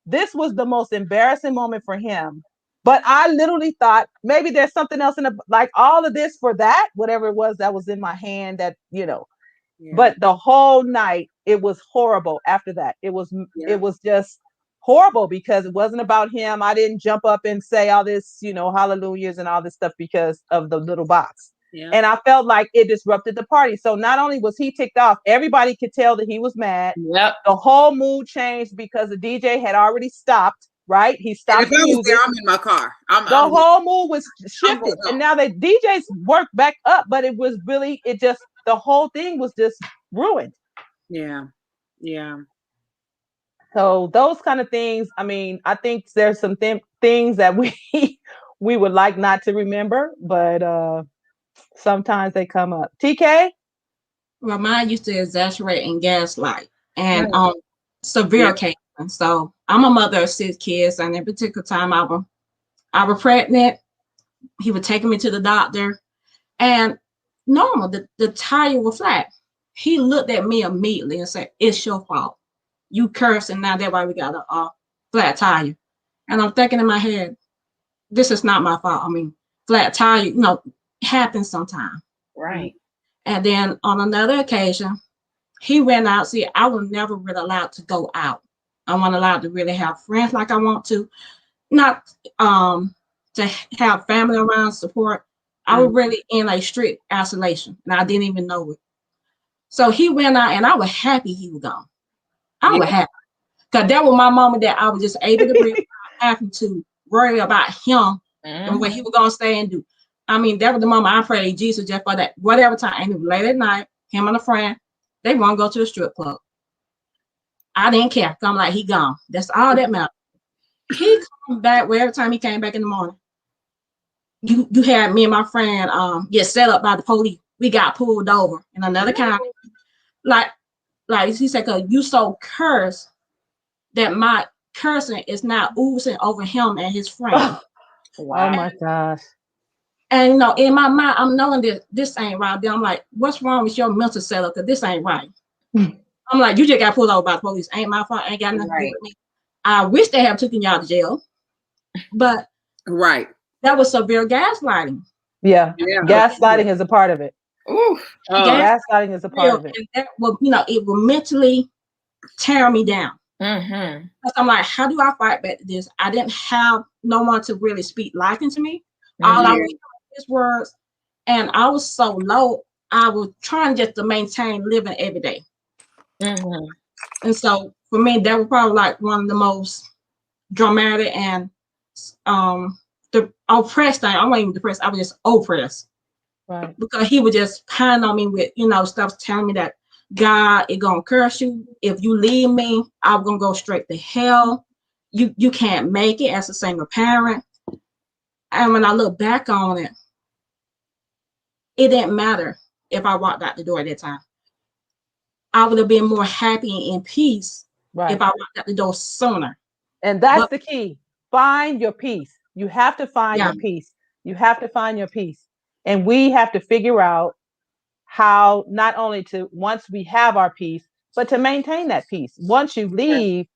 This was the most embarrassing moment for him. But I literally thought maybe there's something else like all of this for that, whatever it was that was in my hand that, but the whole night it was horrible after that. It was just horrible because it wasn't about him. I didn't jump up and say all this, hallelujahs and all this stuff because of the little box. Yeah. And I felt like it disrupted the party. So not only was he ticked off, everybody could tell that he was mad. Yep. The whole mood changed because the DJ had already stopped, right? He stopped. And if I was there, I'm in my car. The whole mood was shifted. And now the DJs worked back up, but it was really, the whole thing was just ruined. Yeah. Yeah. So those kind of things, I mean, I think there's some things that we would like not to remember, but sometimes they come up. TK? Well, mine used to exaggerate and gaslight and severe occasions. So I'm a mother of 6 kids, and in particular time I was pregnant. He would take me to the doctor, and normal, the tire was flat. He looked at me immediately and said, "It's your fault. You cursing now. That's why we got a flat tire." And I'm thinking in my head, this is not my fault. I mean, flat tire, happens sometimes. Right. And then on another occasion, he went out. See, I was never really allowed to go out. I wasn't allowed to really have friends like I want to, not to have family around support. I was really in a strict isolation, and I didn't even know it. So he went out, and I was happy he was gone. I was happy because that was my moment that I was just able to breathe without having to worry about him and what he was gonna stay and do. I mean, that was the moment I prayed Jesus just for that. Whatever time, and it was late at night, him and a friend, they want to go to a strip club. I didn't care. I'm like, he gone. That's all that mattered. He come back. Well, every time he came back in the morning, you had me and my friend get set up by the police. We got pulled over in another county. Like he said, cause you so cursed that my cursing is now oozing over him and his friend. Wow. Oh my gosh. And in my mind, I'm knowing that this ain't right. Then I'm like, what's wrong with your mental setup? Cause this ain't right. I'm like, you just got pulled over by the police. Ain't my fault. Ain't got nothing to do with me. I wish they have taken y'all to jail, but that was severe gaslighting. Yeah. Gaslighting is a part of it. Gaslighting is a part of it. And that will, it will mentally tear me down. Because I'm like, how do I fight back to this? I didn't have no one to really speak life into me. All I was his words, and I was so low. I was trying just to maintain living every day. And so for me, that was probably like one of the most dramatic and the oppressed thing. I wasn't even depressed. I was just oppressed. Right. Because he would just pound on me with, stuff telling me that God is gonna curse you. If you leave me, I'm gonna go straight to hell. You can't make it as a single parent. And when I look back on it, it didn't matter if I walked out the door at that time. I would have been more happy and in peace if I walked out the door sooner. And that's the key. Find your peace. You have to find your peace. You have to find your peace. And we have to figure out how not only to, once we have our peace, but to maintain that peace. Once you leave,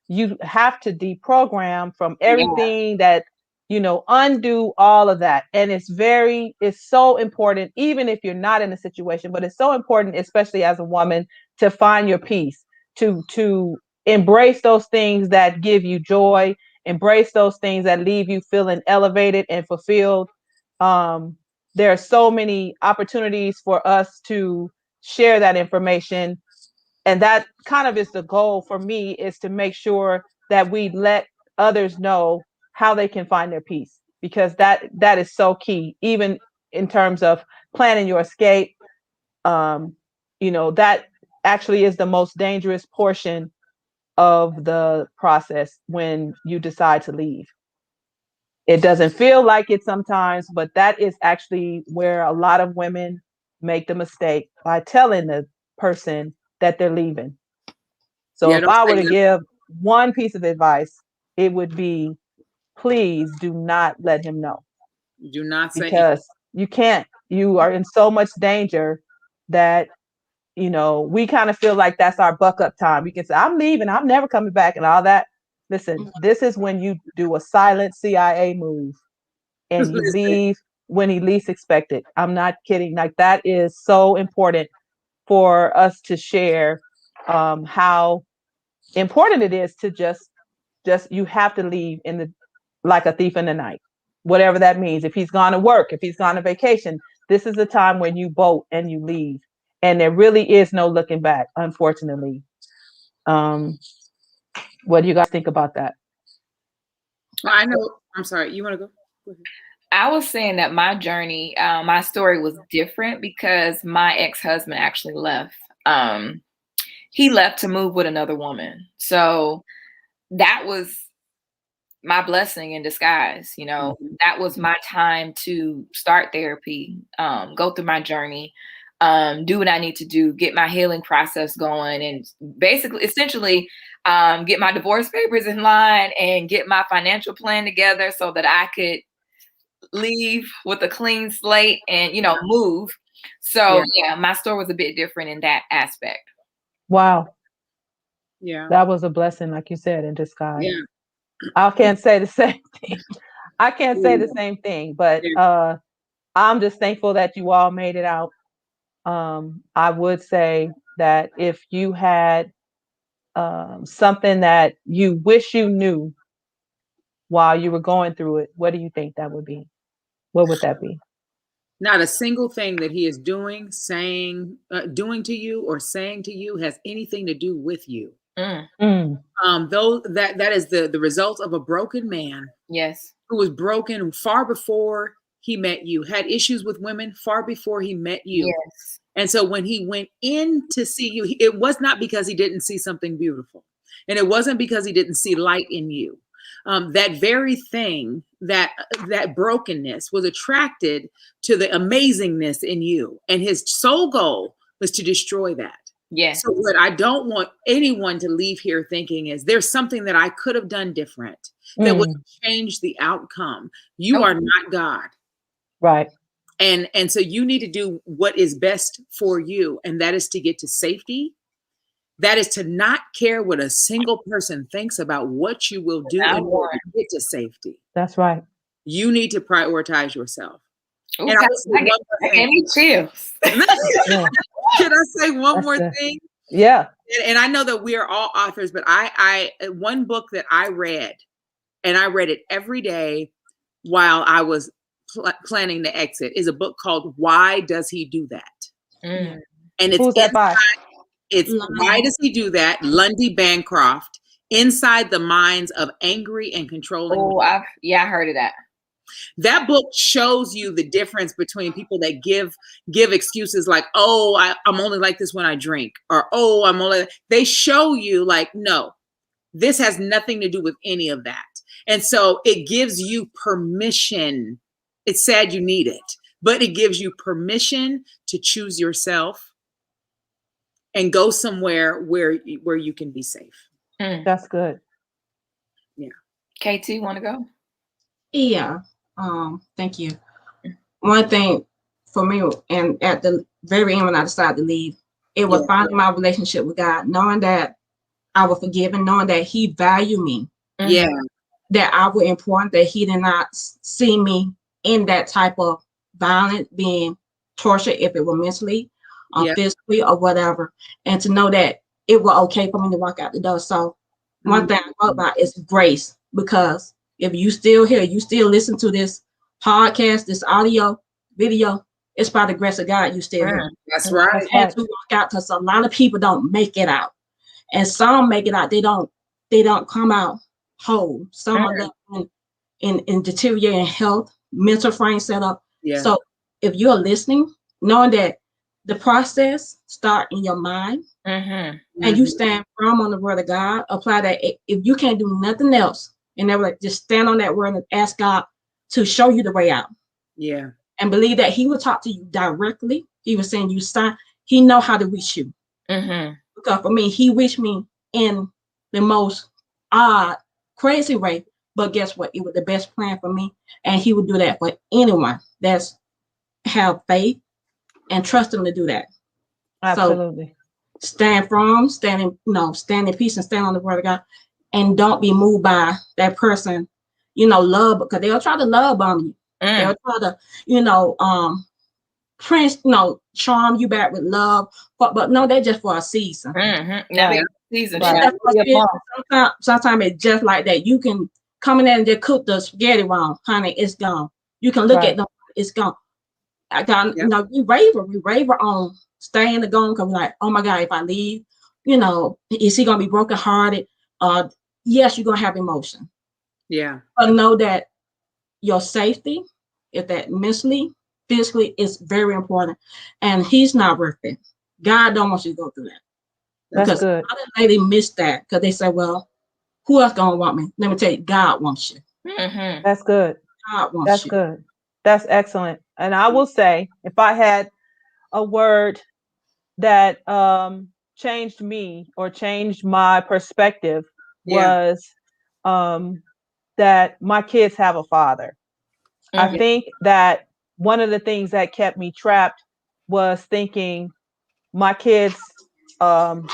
you have to deprogram from everything that, undo all of that. And it's so important, even if you're not in a situation, but it's so important, especially as a woman, to find your peace, to embrace those things that give you joy, embrace those things that leave you feeling elevated and fulfilled. There are so many opportunities for us to share that information. And that kind of is the goal for me, is to make sure that we let others know how they can find their peace, because that is so key, even in terms of planning your escape. That actually is the most dangerous portion of the process when you decide to leave. It doesn't feel like it sometimes, but that is actually where a lot of women make the mistake, by telling the person that they're leaving. So if I were to give one piece of advice, it would be, please do not let him know. Do not say, because you can't. You are in so much danger that, we kind of feel like that's our buck up time. We can say, I'm leaving, I'm never coming back, and all that. Listen, this is when you do a silent CIA move and you leave when he least expect it. I'm not kidding. Like, that is so important for us to share, how important it is to just you have to leave like a thief in the night, whatever that means. If he's gone to work, if he's gone to vacation, this is the time when you bolt and you leave. And there really is no looking back, unfortunately. What do you guys think about that? I know. I'm sorry. You want to go? Go ahead. I was saying that my journey, my story was different because my ex-husband actually left. He left to move with another woman. So that was my blessing in disguise. That was my time to start therapy, go through my journey, do what I need to do, get my healing process going, and essentially get my divorce papers in line and get my financial plan together so that I could leave with a clean slate and, move. So my story was a bit different in that aspect. Wow. Yeah. That was a blessing, like you said, in disguise. Yeah. I can't say the same thing. I can't say the same thing, but I'm just thankful that you all made it out. I would say that if you had something that you wish you knew while you were going through it, what do you think that would be? What would that be? Not a single thing that he is doing, saying, doing to you or saying to you has anything to do with you. Mm. Though that is the result of a broken man. Yes. Who was broken far before he met you, had issues with women far before he met you. Yes. And so when he went in to see you, it was not because he didn't see something beautiful. And it wasn't because he didn't see light in you. That very thing, that brokenness was attracted to the amazingness in you. And his sole goal was to destroy that. Yes. So what I don't want anyone to leave here thinking is there's something that I could have done different that would change the outcome. You are not God. Right. And so you need to do what is best for you. And that is to get to safety. That is to not care what a single person thinks about what you will do in order to get to safety. That's right. You need to prioritize yourself. Ooh, and I will say one more thing. Me chills. Can I say one more thing? Yeah. And I know that we are all authors, but I one book that I read, and I read it every day while I was planning to exit, is a book called Why Does He Do That? Mm. And it's Who's that by? It's Why Does He Do That? Lundy Bancroft, Inside the Minds of Angry and Controlling. Oh, I heard of that. That book shows you the difference between people that give excuses like, oh, I'm only like this when I drink, or oh, I'm only. They show you like, no, this has nothing to do with any of that. And so it gives you permission. It's sad you need it, but it gives you permission to choose yourself and go somewhere where you can be safe. That's good. Yeah. KT, want to go? Yeah. Thank you. One thing for me, and at the very end when I decided to leave, it was finding my relationship with God, knowing that I was forgiven, knowing that He valued me. Yeah. That I was important, that He did not see me in that type of violence, being tortured, if it were mentally or physically or whatever, and to know that it was okay for me to walk out the door. So one thing I wrote about is grace, because if you still here, you still listen to this podcast, this audio, video, it's by the grace of God you still here. That's right. I had to walk out because a lot of people don't make it out. And some make it out, they don't come out whole. Some of them in deteriorating health, mental frame setup. Yeah. So if you're listening, knowing that the process start in your mind, and you stand firm on the word of God, apply that. If you can't do nothing else, and they're like, just stand on that word and ask God to show you the way out. Yeah. And believe that He will talk to you directly. He was saying you sign. He know how to reach you. Because for me, He reached me in the most odd, crazy way. But guess what? It was the best plan for me. And He would do that for anyone that's have faith and trust Him to do that. Absolutely. So stand firm, stand in peace and stand on the word of God. And don't be moved by that person, love, because they'll try to love on you. They'll try to, charm you back with love. But no, they're just for a season. Season. Sometimes it's just like that. You can come in there and just cook the spaghetti wrong. Honey, it's gone. You can look at them, it's gone. We waver on staying the gone because we're like, oh my God, if I leave, is he going to be brokenhearted? Yes, you're going to have emotion. Yeah. But know that your safety, if that mentally, physically, is very important. And He's not worth it. God don't want you to go through that. That's because good. other lady missed that because they say, well, who else going to want me? Let me tell you, God wants you. That's good. God wants That's you. good. That's excellent. And I will say, if I had a word that changed me or changed my perspective, was that my kids have a father. I think that one of the things that kept me trapped was thinking my kids don't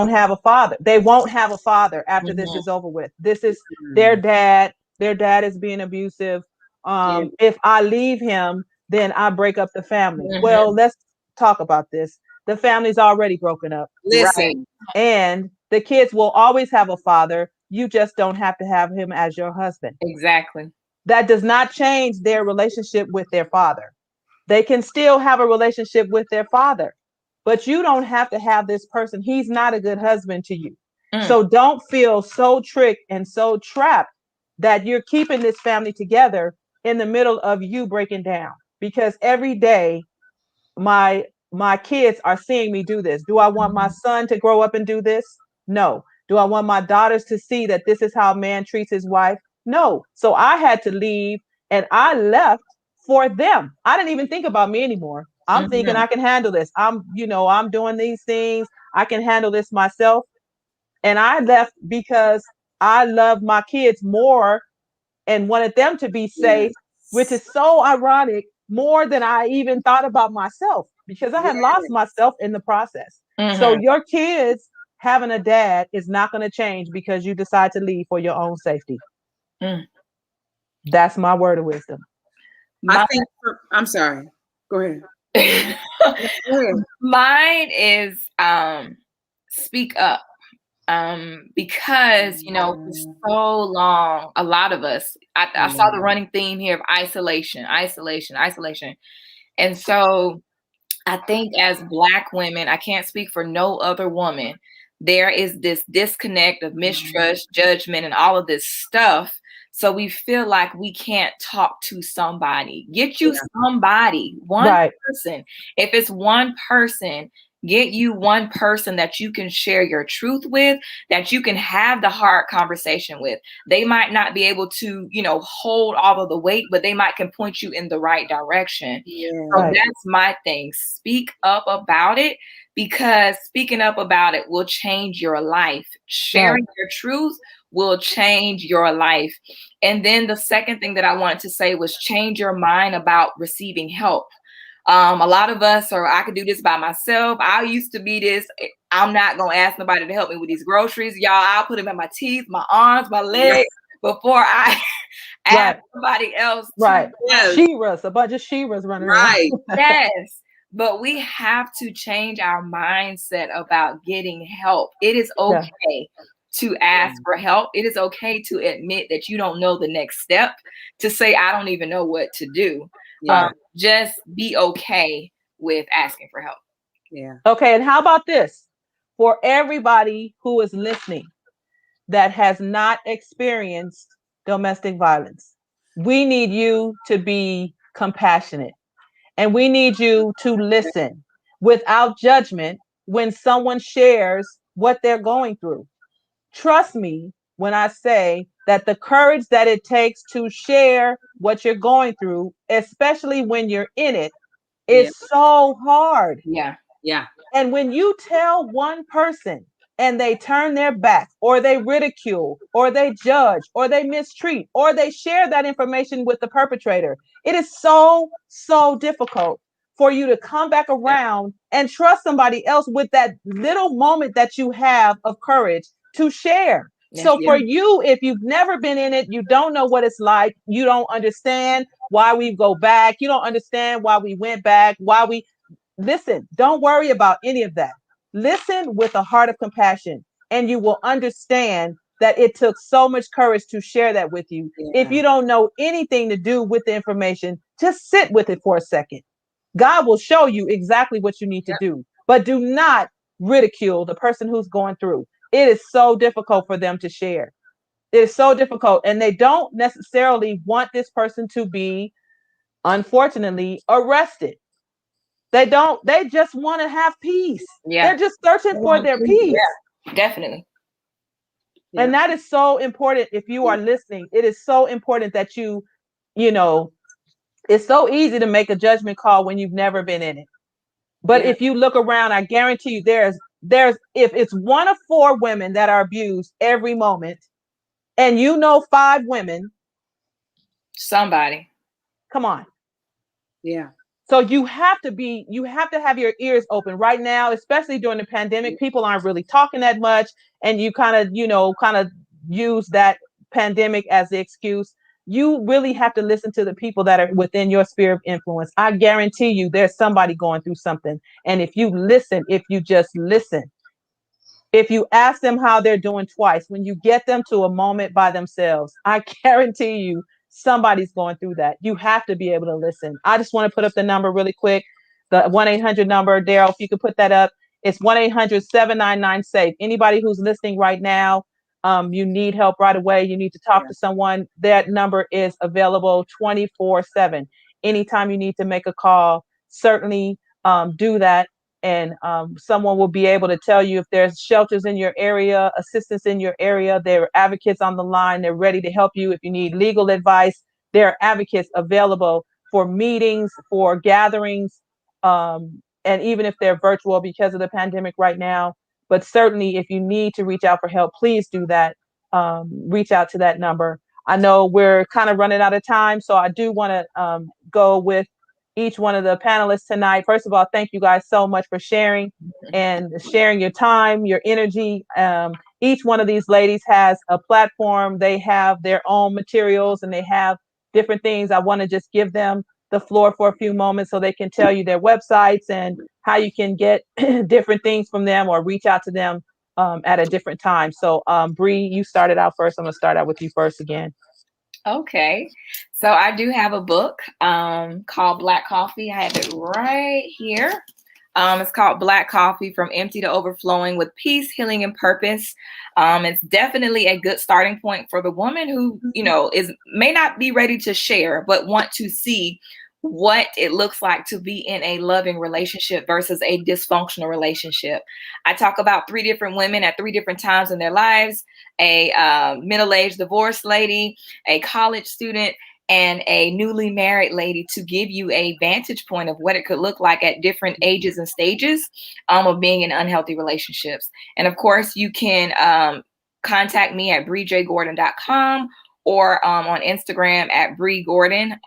have a father. They won't have a father after this is over with. This is their dad. Their dad is being abusive. If I leave him, then I break up the family. Mhm. Well, let's talk about this. The family's already broken up, Listen, Right. and the kids will always have a father. You just don't have to have him as your husband. Exactly. That does not change their relationship with their father. They can still have a relationship with their father, but you don't have to have this person. He's not a good husband to you. Mm. So don't feel so tricked and so trapped that you're keeping this family together in the middle of you breaking down. Because every day my kids are seeing me do this. Do I want my son to grow up and do this? No. Do I want my daughters to see that this is how a man treats his wife? No. So I had to leave, and I left for them. I didn't even think about me anymore. I'm thinking Mhm. I can handle this. I'm doing these things. I can handle this myself. And I left because I love my kids more and wanted them to be safe, which is so ironic, more than I even thought about myself because I had lost myself in the process. So Mhm. your kids having a dad is not going to change because you decide to leave for your own safety. Mm. That's my word of wisdom. I think, I'm sorry. Go ahead. Go ahead. Mine is speak up. Because for so long, a lot of us, I saw the running theme here of isolation, isolation, isolation. And so I think as Black women, I can't speak for no other woman, there is this disconnect of mistrust, judgment, and all of this stuff. So we feel like we can't talk to somebody. Get you somebody, one Right. person. If it's one person, get you one person that you can share your truth with, that you can have the hard conversation with. They might not be able to, hold all of the weight, but they might can point you in the right direction. So Right. that's my thing. Speak up about it, because speaking up about it will change your life. Sharing your truth will change your life. And then the second thing that I wanted to say was change your mind about receiving help. A lot of us are, I could do this by myself. I used to be this. I'm not going to ask nobody to help me with these groceries. Y'all, I'll put them in my teeth, my arms, my legs before I ask somebody else. Right. Yes. She-Ras, a bunch of She-Ras running Right. around. Yes. But we have to change our mindset about getting help. It is okay to ask for help. It is okay to admit that you don't know the next step, to say, I don't even know what to do. Yeah. Just be okay with asking for help. Yeah. Okay, and how about this? For everybody who is listening that has not experienced domestic violence, we need you to be compassionate, and we need you to listen without judgment when someone shares what they're going through. Trust me when I say that the courage that it takes to share what you're going through, especially when you're in it, is so hard. Yeah. Yeah. And when you tell one person and they turn their back, or they ridicule, or they judge, or they mistreat, or they share that information with the perpetrator, it is so, so difficult for you to come back around and trust somebody else with that little moment that you have of courage to share. So for you, if you've never been in it, you don't know what it's like. You don't understand why we go back. You don't understand why we went back, listen, don't worry about any of that. Listen with a heart of compassion, and you will understand that it took so much courage to share that with you. If you don't know anything to do with the information, just sit with it for a second. God will show you exactly what you need to do, but do not ridicule the person who's going through. It is so difficult for them to share. It is so difficult, and they don't necessarily want this person to be, unfortunately, arrested. They don't, they just want to have peace. Yeah. They're just searching for their peace. Yeah, definitely. And that is so important. If you are listening, it is so important that it's so easy to make a judgment call when you've never been in it. But if you look around, I guarantee you there's if it's one of 4 women that are abused every moment, and 5 women, somebody, come on. Yeah. So you have to have your ears open right now, especially during the pandemic. People aren't really talking that much, and you kind of use that pandemic as the excuse. you really have to listen to the people that are within your sphere of influence. I guarantee you there's somebody going through something. And if you listen, if you just listen, if you ask them how they're doing twice, when you get them to a moment by themselves, I guarantee you somebody's going through that. You have to be able to listen. I just want to put up the number really quick. The 1-800 number, Daryl, if you could put that up. It's 1-800-799-SAFE. Anybody who's listening right now, you need help right away. You need to talk to someone. That number is available 24/7. Anytime you need to make a call, certainly do that. And someone will be able to tell you if there's shelters in your area, assistance in your area. There are advocates on the line. They're ready to help you. If you need legal advice, there are advocates available for meetings, for gatherings, and even if they're virtual because of the pandemic right now. But certainly, if you need to reach out for help, please do that. Reach out to that number. I know we're kind of running out of time, so I do want to go with each one of the panelists tonight. First of all, thank you guys so much for sharing your time, your energy. Each one of these ladies has a platform. They have their own materials and they have different things. I want to just give them the floor for a few moments so they can tell you their websites and how you can get different things from them or reach out to them at a different time. So Bree, you started out first. I'm going to start out with you first again. Okay, so I do have a book called Black Coffee. I have it right here. It's called Black Coffee, From Empty to Overflowing with Peace, Healing, and Purpose. It's definitely a good starting point for the woman who, may not be ready to share, but want to see what it looks like to be in a loving relationship versus a dysfunctional relationship. I talk about 3 different women at 3 different times in their lives: a middle-aged divorced lady, a college student, and a newly married lady, to give you a vantage point of what it could look like at different ages and stages of being in unhealthy relationships. And of course, you can contact me at BreeJGordon.com or on Instagram at BreeGordon_.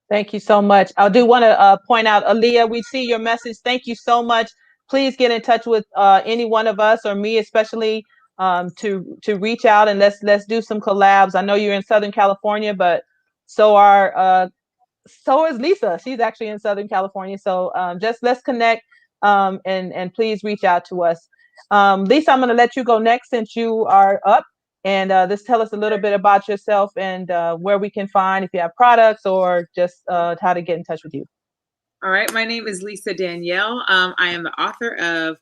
Thank you so much. I do want to point out, Aaliyah, we see your message. Thank you so much. Please get in touch with any one of us, or me especially, to reach out and let's do some collabs. I know you're in Southern California, but so is Lisa. She's actually in Southern California. So just let's connect and please reach out to us. Lisa, I'm going to let you go next since you are up. And just tell us a little bit about yourself and where we can find, if you have products or just how to get in touch with you. All right. My name is Lisa Danielle. I am the author of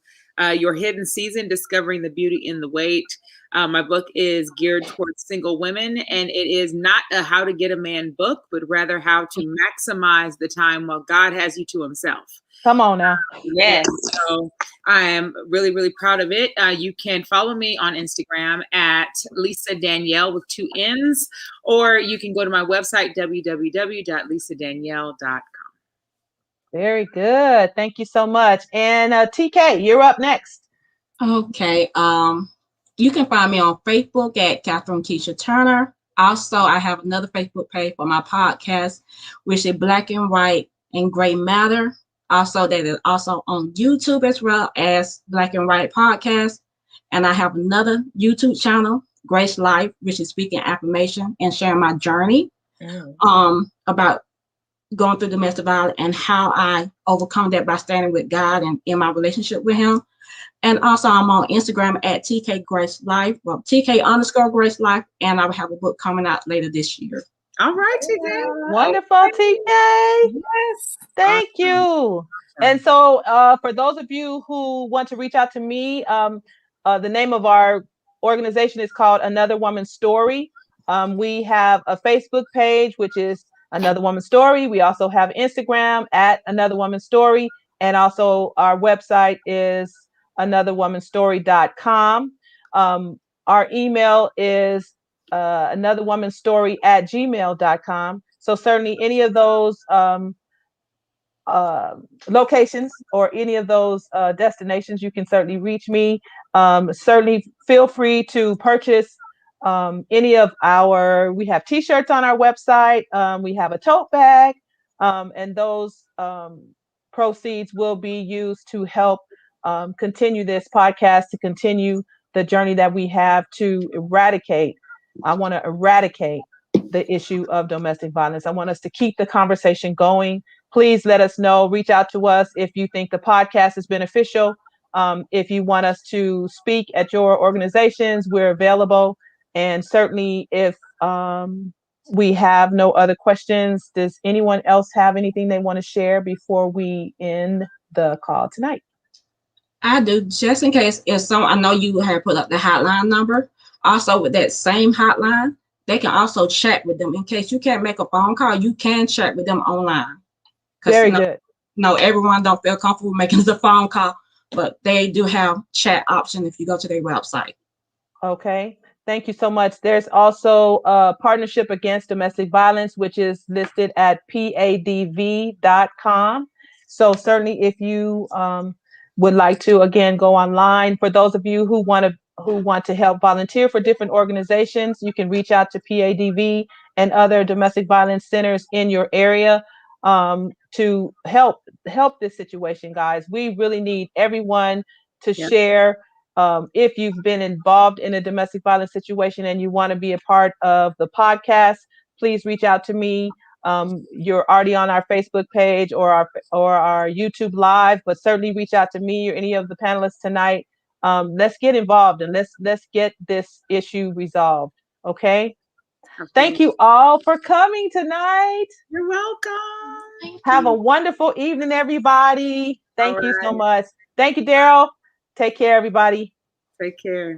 Your Hidden Season, Discovering the Beauty in the Wait. My book is geared towards single women, and it is not a how to get a man book, but rather how to maximize the time while God has you to himself. Come on now. Yes. So I am really, really proud of it. You can follow me on Instagram at Lisa Danielle with 2 N's, or you can go to my website, www.lisadanielle.com. Very good. Thank you so much. And TK, you're up next. Okay. You can find me on Facebook at Catherine Keisha Turner. Also, I have another Facebook page for my podcast, which is Black and White and Gray Matter. Also, that is also on YouTube as well as Black and White Podcast. And I have another YouTube channel, Grace Life, which is speaking affirmation and sharing my journey about going through domestic violence and how I overcome that by standing with God and in my relationship with him. And also I'm on Instagram at TK Grace Life, well, TK_Grace Life, and I will have a book coming out later this year. All right, TK. Wonderful, TK. Yes. Thank you. And so for those of you who want to reach out to me, the name of our organization is called Another Woman's Story. We have a Facebook page, which is Another Woman's Story. We also have Instagram at Another Woman's Story. And also our website is anotherwomanstory.com. Our email is anotherwomanstory@gmail.com. So certainly any of those locations or any of those destinations, you can certainly reach me. Certainly feel free to purchase any of we have t-shirts on our website. We have a tote bag, and those proceeds will be used to help continue this podcast, to continue the journey that we have to eradicate I want to eradicate the issue of domestic violence. I want us to keep the conversation going. Please let us know. Reach out to us if you think the podcast is beneficial. If you want us to speak at your organizations, we're available. And certainly, if we have no other questions, does anyone else have anything they want to share before we end the call tonight? I do, just in case if I know you have put up the hotline number. Also, with that same hotline, they can also chat with them. In case you can't make a phone call, you can chat with them online. Very good. No, everyone don't feel comfortable making the phone call, but they do have chat option if you go to their website. Okay. Thank you so much. There's also a Partnership Against Domestic Violence, which is listed at padv.com. So certainly if you would like to, again, go online. For those of you who want to help volunteer for different organizations, you can reach out to PADV and other domestic violence centers in your area to help this situation, guys. We really need everyone to share. If you've been involved in a domestic violence situation and you want to be a part of the podcast, please reach out to me. You're already on our Facebook page or our YouTube live, but certainly reach out to me or any of the panelists tonight. Let's get involved and let's get this issue resolved. Okay. Absolutely. Thank you all for coming tonight. You're welcome. Have a wonderful evening, everybody. Thank you so much. Thank you, Daryl. Take care, everybody. Take care.